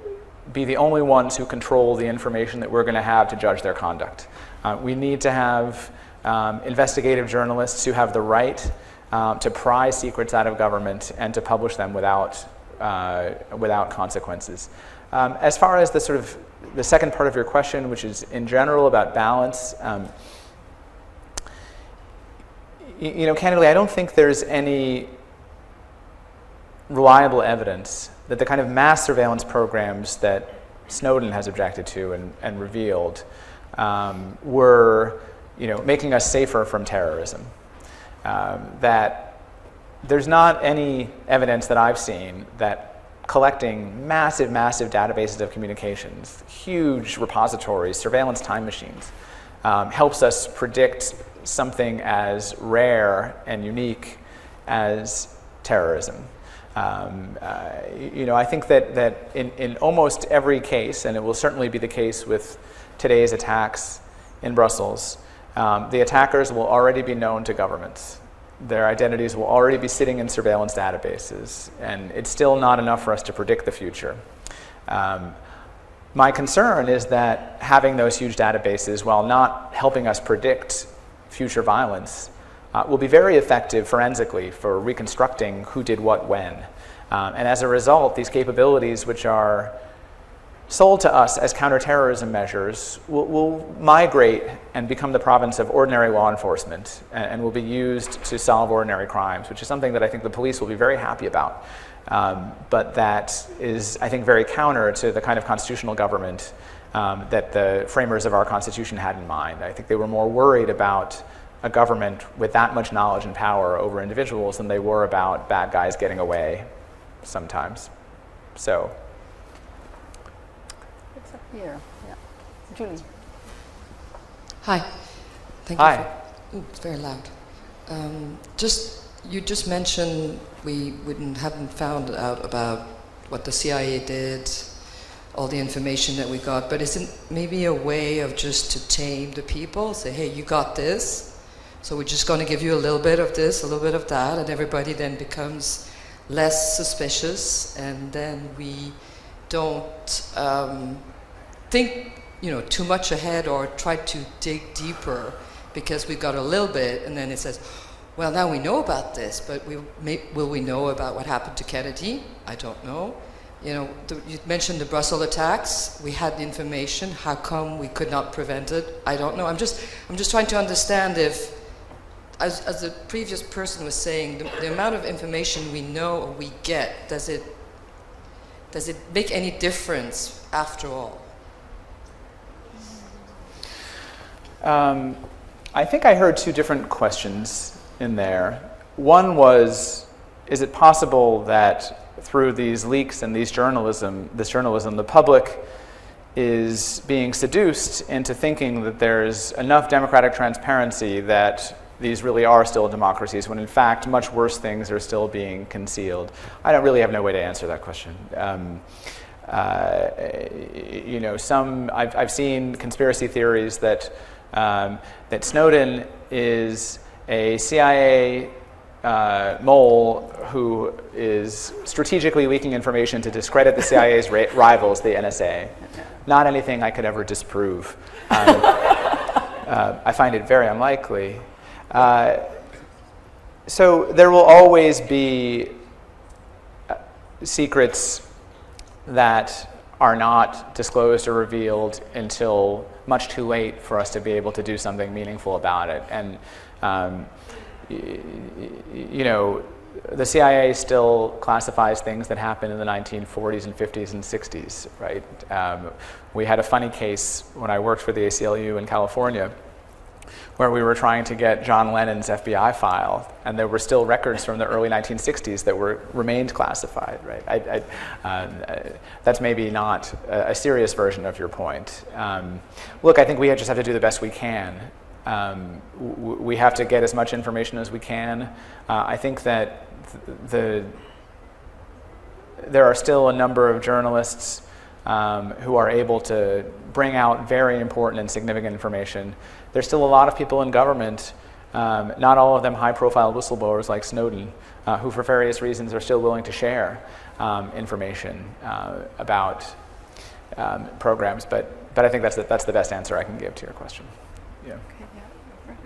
be the only ones who control the information that we're going to have to judge their conduct. We need to have investigative journalists who have the right to pry secrets out of government and to publish them without consequences. As far as the second part of your question, which is in general about balance, candidly, I don't think there's any reliable evidence that the kind of mass surveillance programs that Snowden has objected to and revealed were making us safer from terrorism. That there's not any evidence that I've seen that collecting massive databases of communications, huge repositories, surveillance time machines, helps us predict something as rare and unique as terrorism. I think that in almost every case, and it will certainly be the case with today's attacks in Brussels, the attackers will already be known to governments. Their identities will already be sitting in surveillance databases, and it's still not enough for us to predict the future. My concern is that having those huge databases, while not helping us predict future violence, will be very effective forensically for reconstructing who did what when. And as a result, these capabilities, which are sold to us as counterterrorism measures, will migrate and become the province of ordinary law enforcement and will be used to solve ordinary crimes, which is something that I think the police will be very happy about. But that is, I think, very counter to the kind of constitutional government that the framers of our Constitution had in mind. I think they were more worried about a government with that much knowledge and power over individuals than they were about bad guys getting away sometimes. So. It's up here, yeah. Julie. Hi. Thank Hi. you. Ooh, it's very loud. You just mentioned we haven't found out about what the CIA did, all the information that we got, but isn't maybe a way of just to tame the people, say, hey, you got this, so we're just going to give you a little bit of this, a little bit of that, and everybody then becomes less suspicious, and then we don't think too much ahead or try to dig deeper because we got a little bit, and then it says, well, now we know about this, but will we know about what happened to Kennedy? I don't know. You mentioned the Brussels attacks. We had the information. How come we could not prevent it? I don't know. I'm just trying to understand if as the previous person was saying, the amount of information we know or we get, does it make any difference after all? I think I heard two different questions in there. One was, is it possible that through these leaks and this journalism, the public is being seduced into thinking that there's enough democratic transparency that these really are still democracies, when in fact much worse things are still being concealed? I don't really have no way to answer that question. I've seen conspiracy theories that that Snowden is a CIA mole who is strategically leaking information to discredit the CIA's rivals, the NSA. Not anything I could ever disprove. I find it very unlikely. So there will always be secrets that are not disclosed or revealed until much too late for us to be able to do something meaningful about it. And the CIA still classifies things that happened in the 1940s and 50s and 60s, right? We had a funny case when I worked for the ACLU in California, where we were trying to get John Lennon's FBI file, and there were still records from the early 1960s that remained classified, right? That's maybe not a serious version of your point. Look, I think we just have to do the best we can. We have to get as much information as we can. I think that there are still a number of journalists who are able to bring out very important and significant information. There's still a lot of people in government, not all of them high-profile whistleblowers like Snowden, who for various reasons are still willing to share information about programs. But I think that's the best answer I can give to your question. Yeah. Okay, yeah, right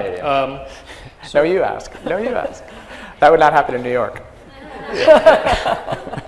here. Hi. No, you ask. No, you ask. That would not happen in New York. Yeah.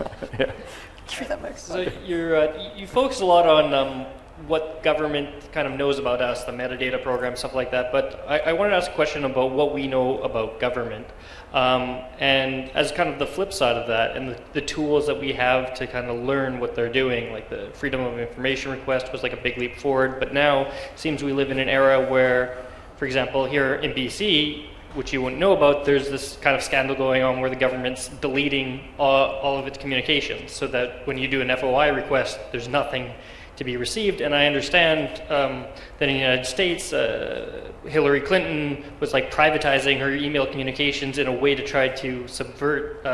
So you focus a lot on what government kind of knows about us, the metadata program, stuff like that. But I wanted to ask a question about what we know about government, and as kind of the flip side of that, and the tools that we have to kind of learn what they're doing. Like the Freedom of Information request was like a big leap forward. But now it seems we live in an era where, for example, here in BC, which you wouldn't know about, there's this kind of scandal going on where the government's deleting all of its communications, so that when you do an FOI request, there's nothing to be received. And I understand that in the United States, Hillary Clinton was like privatizing her email communications in a way to try to subvert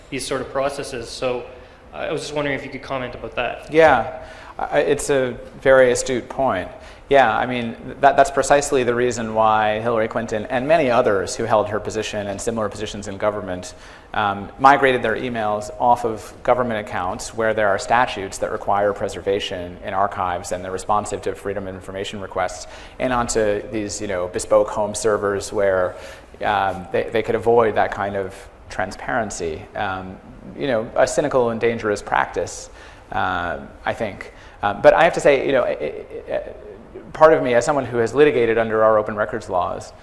these sort of processes. So I was just wondering if you could comment about that. Yeah, it's a very astute point. Yeah, I mean, that's precisely the reason why Hillary Clinton and many others who held her position and similar positions in government migrated their emails off of government accounts where there are statutes that require preservation in archives and they're responsive to Freedom of Information requests, and onto these bespoke home servers where they could avoid that kind of transparency. A cynical and dangerous practice, I think. But I have to say, part of me, as someone who has litigated under our open records laws,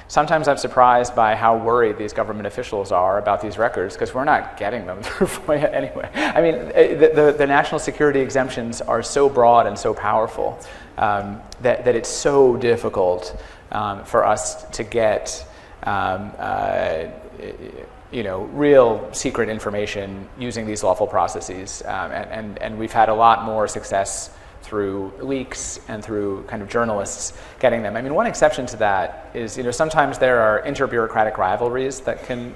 sometimes I'm surprised by how worried these government officials are about these records, because we're not getting them through FOIA anyway. I mean, the national security exemptions are so broad and so powerful that it's so difficult for us to get real secret information using these lawful processes. And we've had a lot more success through leaks and through kind of journalists getting them. I mean, one exception to that is, sometimes there are inter-bureaucratic rivalries that can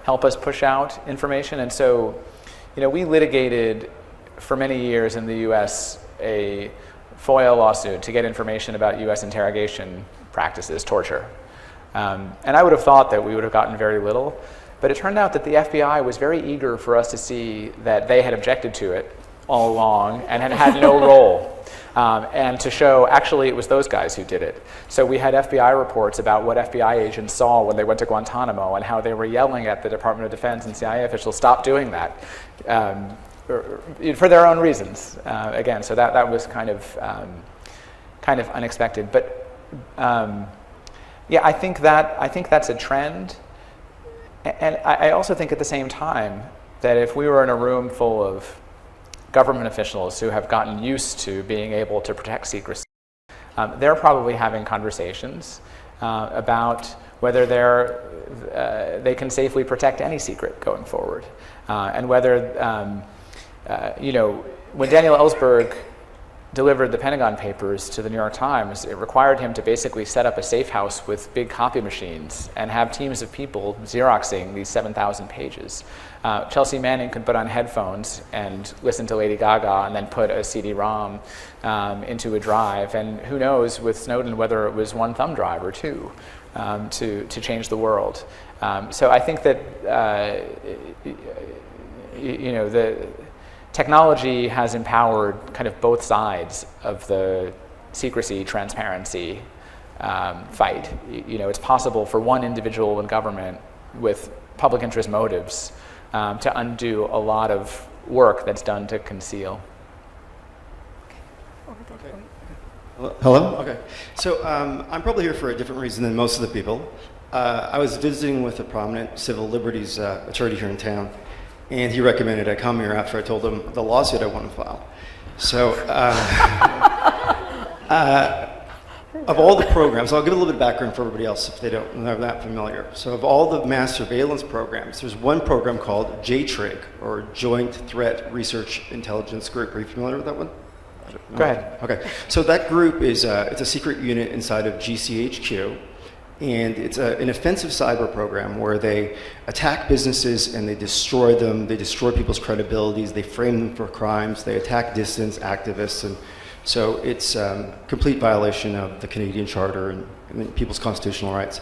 help us push out information. And so, we litigated for many years in the US a FOIA lawsuit to get information about US interrogation practices, torture. And I would have thought that we would have gotten very little, but it turned out that the FBI was very eager for us to see that they had objected to it all along and had no role. And to show, actually, it was those guys who did it. So we had FBI reports about what FBI agents saw when they went to Guantanamo and how they were yelling at the Department of Defense and CIA officials, stop doing that. for their own reasons. Again, so that was kind of unexpected. But yeah, I think that's a trend. And I also think at the same time that if we were in a room full of government officials who have gotten used to being able to protect secrecy, they're probably having conversations about whether they can safely protect any secret going forward, and whether when Daniel Ellsberg delivered the Pentagon Papers to the New York Times, it required him to basically set up a safe house with big copy machines and have teams of people Xeroxing these 7,000 pages. Chelsea Manning could put on headphones and listen to Lady Gaga and then put a CD-ROM into a drive. And who knows with Snowden whether it was one thumb drive or two to change the world. So I think that the technology has empowered kind of both sides of the secrecy, transparency fight. It's possible for one individual in government with public interest motives to undo a lot of work that's done to conceal. Hello? Okay. So I'm probably here for a different reason than most of the people. I was visiting with a prominent civil liberties attorney here in town, and he recommended I come here after I told him the lawsuit I want to file. So of all the programs, I'll give a little bit of background for everybody else if they're not that familiar. So of all the mass surveillance programs, there's one program called JTRIG, or Joint Threat Research Intelligence Group. Are you familiar with that one? Go ahead. Okay. So that group is it's a secret unit inside of GCHQ. And it's an offensive cyber program where they attack businesses and they destroy them. They destroy people's credibilities. They frame them for crimes. They attack dissidents, activists. And so it's complete violation of the Canadian Charter and people's constitutional rights.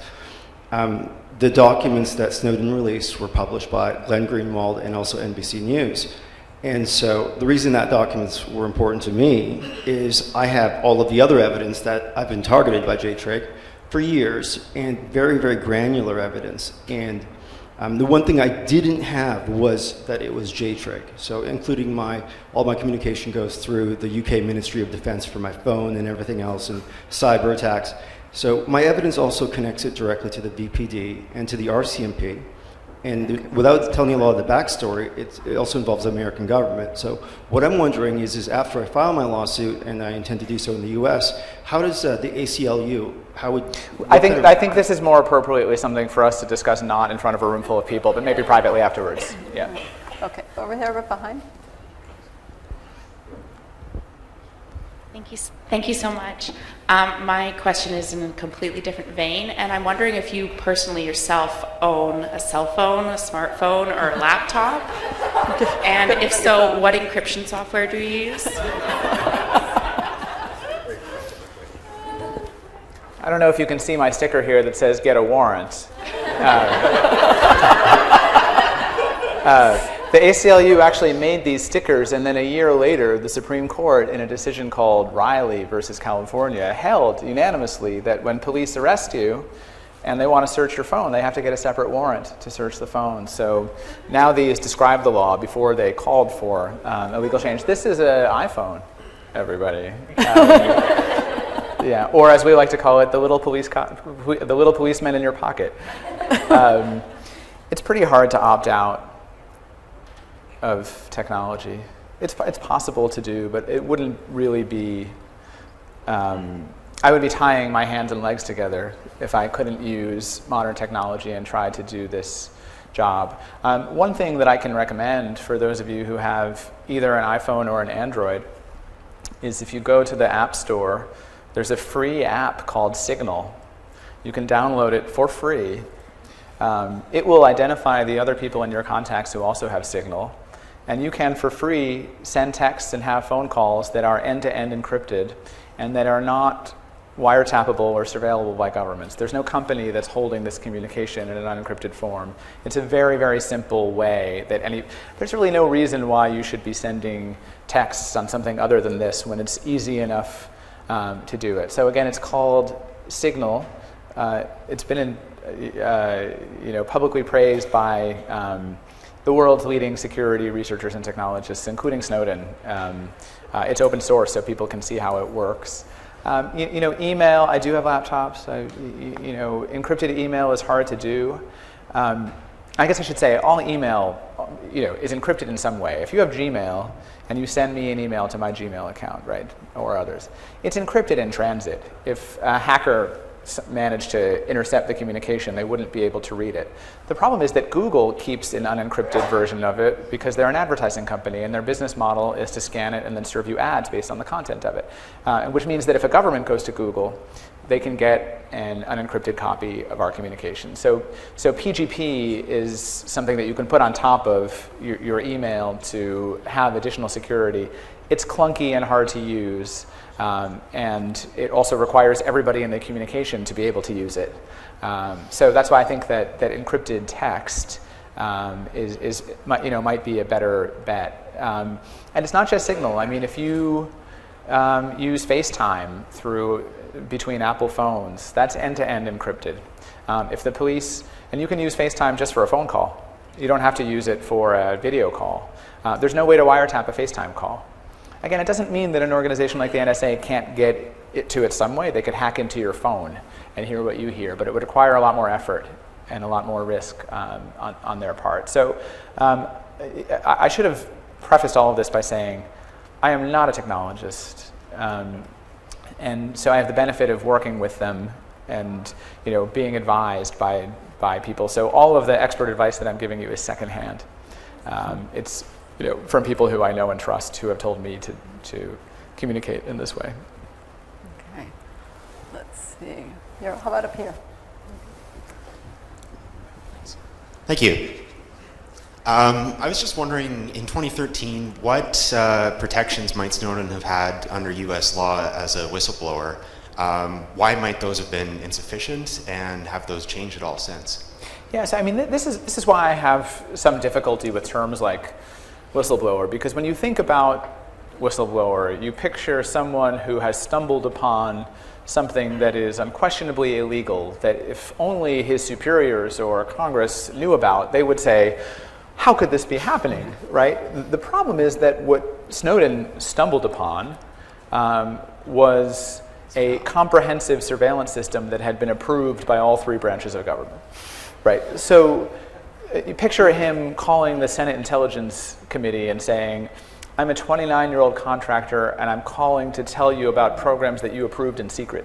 The documents that Snowden released were published by Glenn Greenwald and also NBC News. And so the reason that documents were important to me is I have all of the other evidence that I've been targeted by JTRIG for years, and very, very granular evidence. And the one thing I didn't have was that it was JTRIG. So including all my communication goes through the UK Ministry of Defence for my phone and everything else, and cyber attacks. So my evidence also connects it directly to the BPD and to the RCMP. And without telling you a lot of the backstory, it also involves the American government. So what I'm wondering is after I file my lawsuit, and I intend to do so in the US, how does the ACLU, I think this is more appropriately something for us to discuss not in front of a room full of people, but maybe privately afterwards. Yeah. Okay, over there, right behind. Thank you so much. My question is in a completely different vein, and I'm wondering if you personally yourself own a cell phone, a smartphone, or a laptop, and if so, what encryption software do you use? I don't know if you can see my sticker here that says "Get a warrant." The ACLU actually made these stickers, and then a year later, the Supreme Court, in a decision called Riley versus California, held unanimously that when police arrest you and they want to search your phone, they have to get a separate warrant to search the phone. So now these describe the law before they called for a legal change. This is an iPhone, everybody. Yeah, or as we like to call it, the little policeman in your pocket. It's pretty hard to opt out of technology. It's possible to do, but it wouldn't really be, I would be tying my hands and legs together if I couldn't use modern technology and try to do this job. One thing that I can recommend for those of you who have either an iPhone or an Android is if you go to the App Store, there's a free app called Signal. You can download it for free. It will identify the other people in your contacts who also have Signal. And you can, for free, send texts and have phone calls that are end-to-end encrypted and that are not wiretappable or surveillable by governments. There's no company that's holding this communication in an unencrypted form. It's a very, very simple way that there's really no reason why you should be sending texts on something other than this when it's easy enough to do it. So again, it's called Signal. It's been publicly praised by the world's leading security researchers and technologists, including Snowden. It's open source, so people can see how it works. Email, I do have laptops. Encrypted email is hard to do. I guess I should say all email, is encrypted in some way. If you have Gmail and you send me an email to my Gmail account, right, or others, it's encrypted in transit. If a hacker managed to intercept the communication, they wouldn't be able to read it. The problem is that Google keeps an unencrypted version of it because they're an advertising company and their business model is to scan it and then serve you ads based on the content of it, which means that if a government goes to Google, they can get an unencrypted copy of our communication. So PGP is something that you can put on top of your email to have additional security. It's clunky and hard to use, and it also requires everybody in the communication to be able to use it. So that's why I think that encrypted text might be a better bet. And it's not just Signal. I mean, if you use FaceTime between Apple phones, that's end-to-end encrypted. If the police, and you can use FaceTime just for a phone call. You don't have to use it for a video call. There's no way to wiretap a FaceTime call. Again, it doesn't mean that an organization like the NSA can't get it to it some way. They could hack into your phone and hear what you hear, but it would require a lot more effort and a lot more risk on their part. So I should have prefaced all of this by saying I am not a technologist. And so I have the benefit of working with them and being advised by people. So all of the expert advice that I'm giving you is secondhand. It's from people who I know and trust who have told me to communicate in this way. Okay, let's see. Here, how about up here? Thank you. I was just wondering, in 2013, what protections might Snowden have had under US law as a whistleblower? Why might those have been insufficient, and have those changed at all since? Yes, I mean, this is why I have some difficulty with terms like whistleblower, because when you think about whistleblower, you picture someone who has stumbled upon something that is unquestionably illegal, that if only his superiors or Congress knew about, they would say, how could this be happening, right? The problem is that what Snowden stumbled upon was a comprehensive surveillance system that had been approved by all three branches of government, right? So you picture him calling the Senate Intelligence Committee and saying, I'm a 29-year-old contractor and I'm calling to tell you about programs that you approved in secret.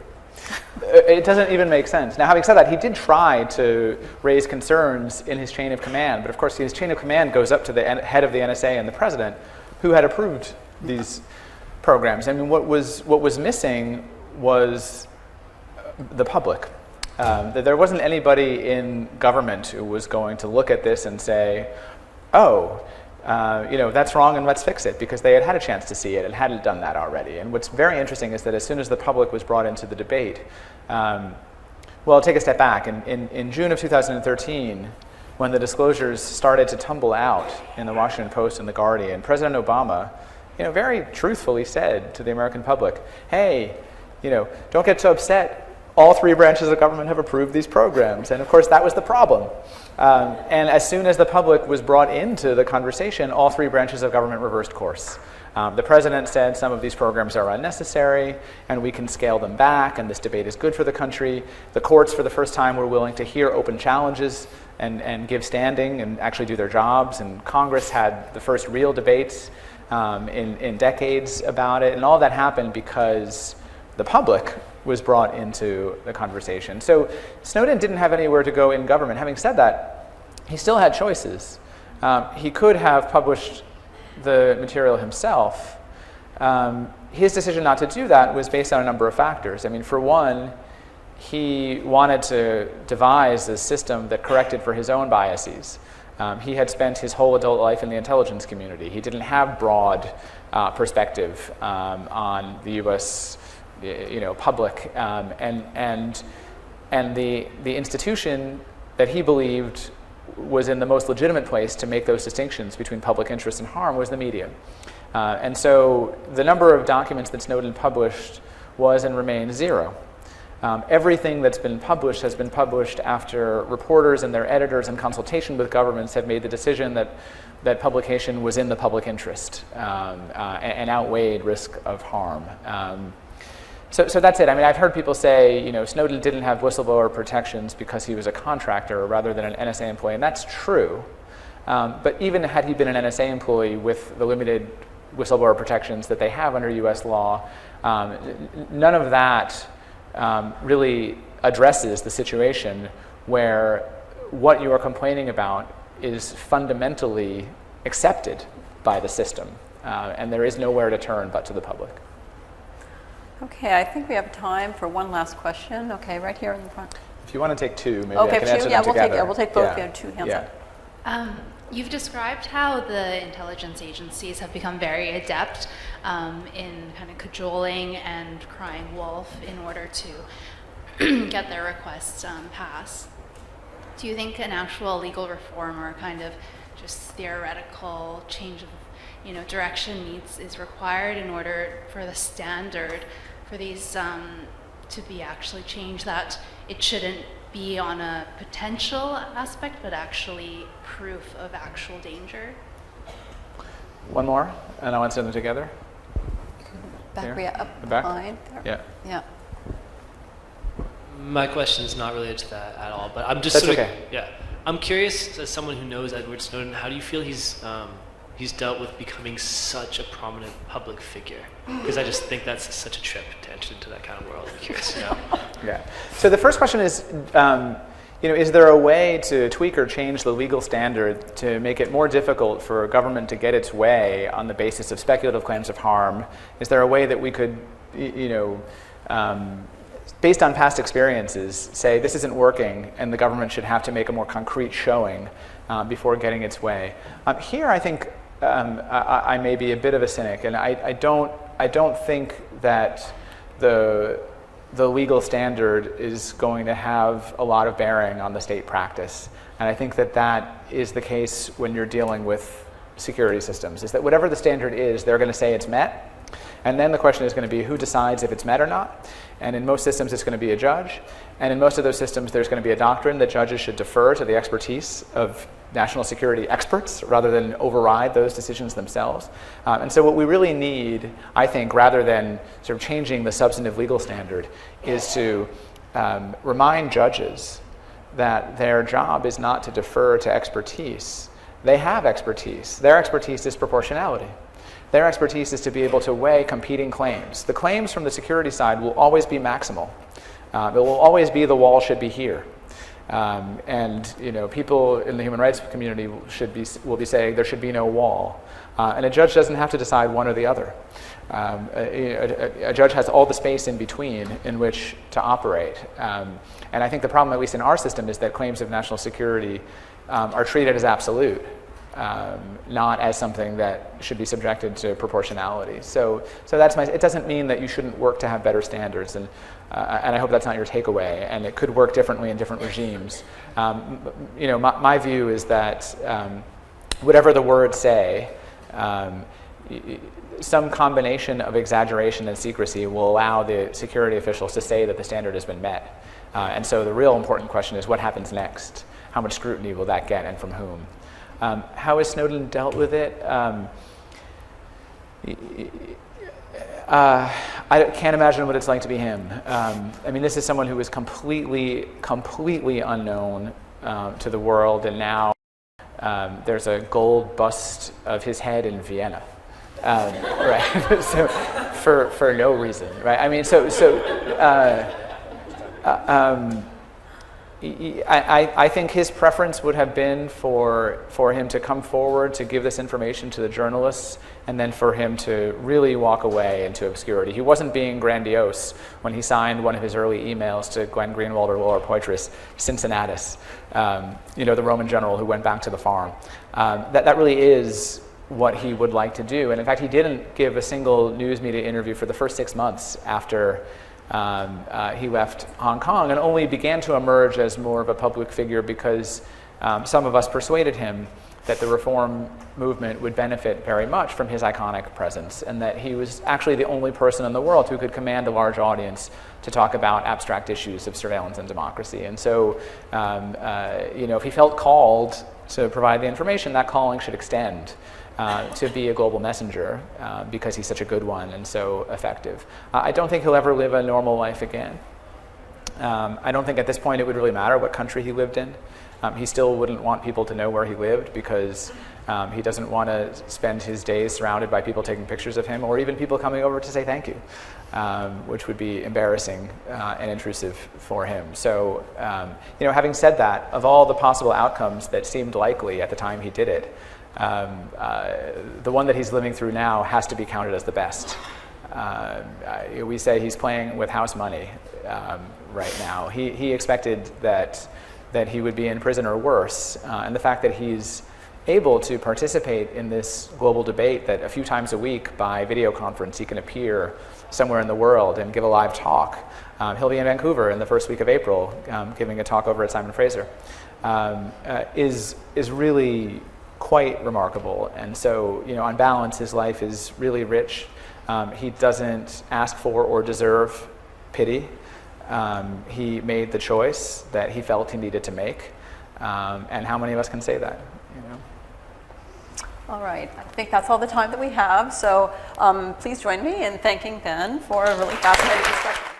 It doesn't even make sense. Now, having said that, he did try to raise concerns in his chain of command, but of course his chain of command goes up to the head of the NSA and the president, who had approved these programs. I mean, what was missing was the public. There wasn't anybody in government who was going to look at this and say, oh, that's wrong and let's fix it, because they had had a chance to see it and hadn't done that already. And what's very interesting is that as soon as the public was brought into the debate, well, take a step back. In June of 2013, when the disclosures started to tumble out in the Washington Post and the Guardian, President Obama, very truthfully said to the American public, hey, don't get so upset. All three branches of government have approved these programs. And of course, that was the problem. And as soon as the public was brought into the conversation, all three branches of government reversed course. The president said some of these programs are unnecessary and we can scale them back and this debate is good for the country. The courts, for the first time, were willing to hear open challenges and give standing and actually do their jobs. And Congress had the first real debates in decades about it. And all that happened because the public was brought into the conversation. So Snowden didn't have anywhere to go in government. Having said that, he still had choices. He could have published the material himself. His decision not to do that was based on a number of factors. I mean, for one, he wanted to devise a system that corrected for his own biases. He had spent his whole adult life in the intelligence community. He didn't have broad perspective on the U.S. Public, and the institution that he believed was in the most legitimate place to make those distinctions between public interest and harm was the media. And so the number of documents that Snowden published was and remains zero. Everything that's been published has been published after reporters and their editors in consultation with governments have made the decision that publication was in the public interest and outweighed risk of harm. So that's it. I mean, I've heard people say, Snowden didn't have whistleblower protections because he was a contractor rather than an NSA employee, and that's true. But even had he been an NSA employee with the limited whistleblower protections that they have under US law, none of that really addresses the situation where what you are complaining about is fundamentally accepted by the system, and there is nowhere to turn but to the public. Okay, I think we have time for one last question. Okay, right here in the front. If you want to take two, maybe Okay, I can answer them we'll together. we'll take both. We have two hands up. You've described how the intelligence agencies have become very adept in kind of cajoling and crying wolf in order to get their requests passed. Do you think an actual legal reform or kind of just theoretical change of direction is required in order for the standard for these to be actually changed, that it shouldn't be on a potential aspect, but actually proof of actual danger? One more, and I'll answer them together. Back, up the back? behind. There. Yeah. My question is not related to that at all, but I'm just That's sort of, okay. yeah. I'm curious, as someone who knows Edward Snowden, how do you feel he's dealt with becoming such a prominent public figure? Because I just think that's such a trip to enter into that kind of world. I'm curious, Yeah. So the first question is, is there a way to tweak or change the legal standard to make it more difficult for government to get its way on the basis of speculative claims of harm? Is there a way that we could, based on past experiences, say this isn't working and the government should have to make a more concrete showing before getting its way? Here, I think I may be a bit of a cynic, and I don't think that the legal standard is going to have a lot of bearing on the state practice. And I think that is the case when you're dealing with security systems, is that whatever the standard is, they're going to say it's met. And then the question is going to be who decides if it's met or not. And in most systems, it's going to be a judge. And in most of those systems, there's going to be a doctrine that judges should defer to the expertise of national security experts rather than override those decisions themselves. And so what we really need, I think, rather than sort of changing the substantive legal standard, is to remind judges that their job is not to defer to expertise. They have expertise. Their expertise is proportionality. Their expertise is to be able to weigh competing claims. The claims from the security side will always be maximal. It will always be the wall should be here. And people in the human rights community will be saying there should be no wall. And a judge doesn't have to decide one or the other. A judge has all the space in between in which to operate. And I think the problem, at least in our system, is that claims of national security are treated as absolute. Not as something that should be subjected to proportionality. So that's it doesn't mean that you shouldn't work to have better standards, and I hope that's not your takeaway, and it could work differently in different regimes. My view is that whatever the words say, some combination of exaggeration and secrecy will allow the security officials to say that the standard has been met. And so the real important question is what happens next? How much scrutiny will that get, and from whom? How has Snowden dealt with it? I can't imagine what it's like to be him. This is someone who is completely unknown to the world, and now there's a gold bust of his head in Vienna, right? So for no reason, right? I think his preference would have been for him to come forward to give this information to the journalists, and then for him to really walk away into obscurity. He wasn't being grandiose when he signed one of his early emails to Glenn Greenwald or Laura Poitras, Cincinnatus, the Roman general who went back to the farm. That really is what he would like to do. And in fact, he didn't give a single news media interview for the first 6 months after he left Hong Kong, and only began to emerge as more of a public figure because some of us persuaded him that the reform movement would benefit very much from his iconic presence, and that he was actually the only person in the world who could command a large audience to talk about abstract issues of surveillance and democracy. And so, if he felt called to provide the information, that calling should extend to be a global messenger because he's such a good one and so effective. I don't think he'll ever live a normal life again. I don't think at this point it would really matter what country he lived in. He still wouldn't want people to know where he lived because he doesn't want to spend his days surrounded by people taking pictures of him or even people coming over to say thank you, which would be embarrassing and intrusive for him. So, having said that, of all the possible outcomes that seemed likely at the time he did it, the one that he's living through now has to be counted as the best. We say he's playing with house money right now. He expected that he would be in prison or worse, and the fact that he's able to participate in this global debate, that a few times a week by video conference he can appear somewhere in the world and give a live talk. He'll be in Vancouver in the first week of April giving a talk over at Simon Fraser, is really quite remarkable. And so, on balance, his life is really rich. He doesn't ask for or deserve pity. He made the choice that he felt he needed to make. And how many of us can say that? All right, I think that's all the time that we have. So please join me in thanking Ben for a really fascinating discussion.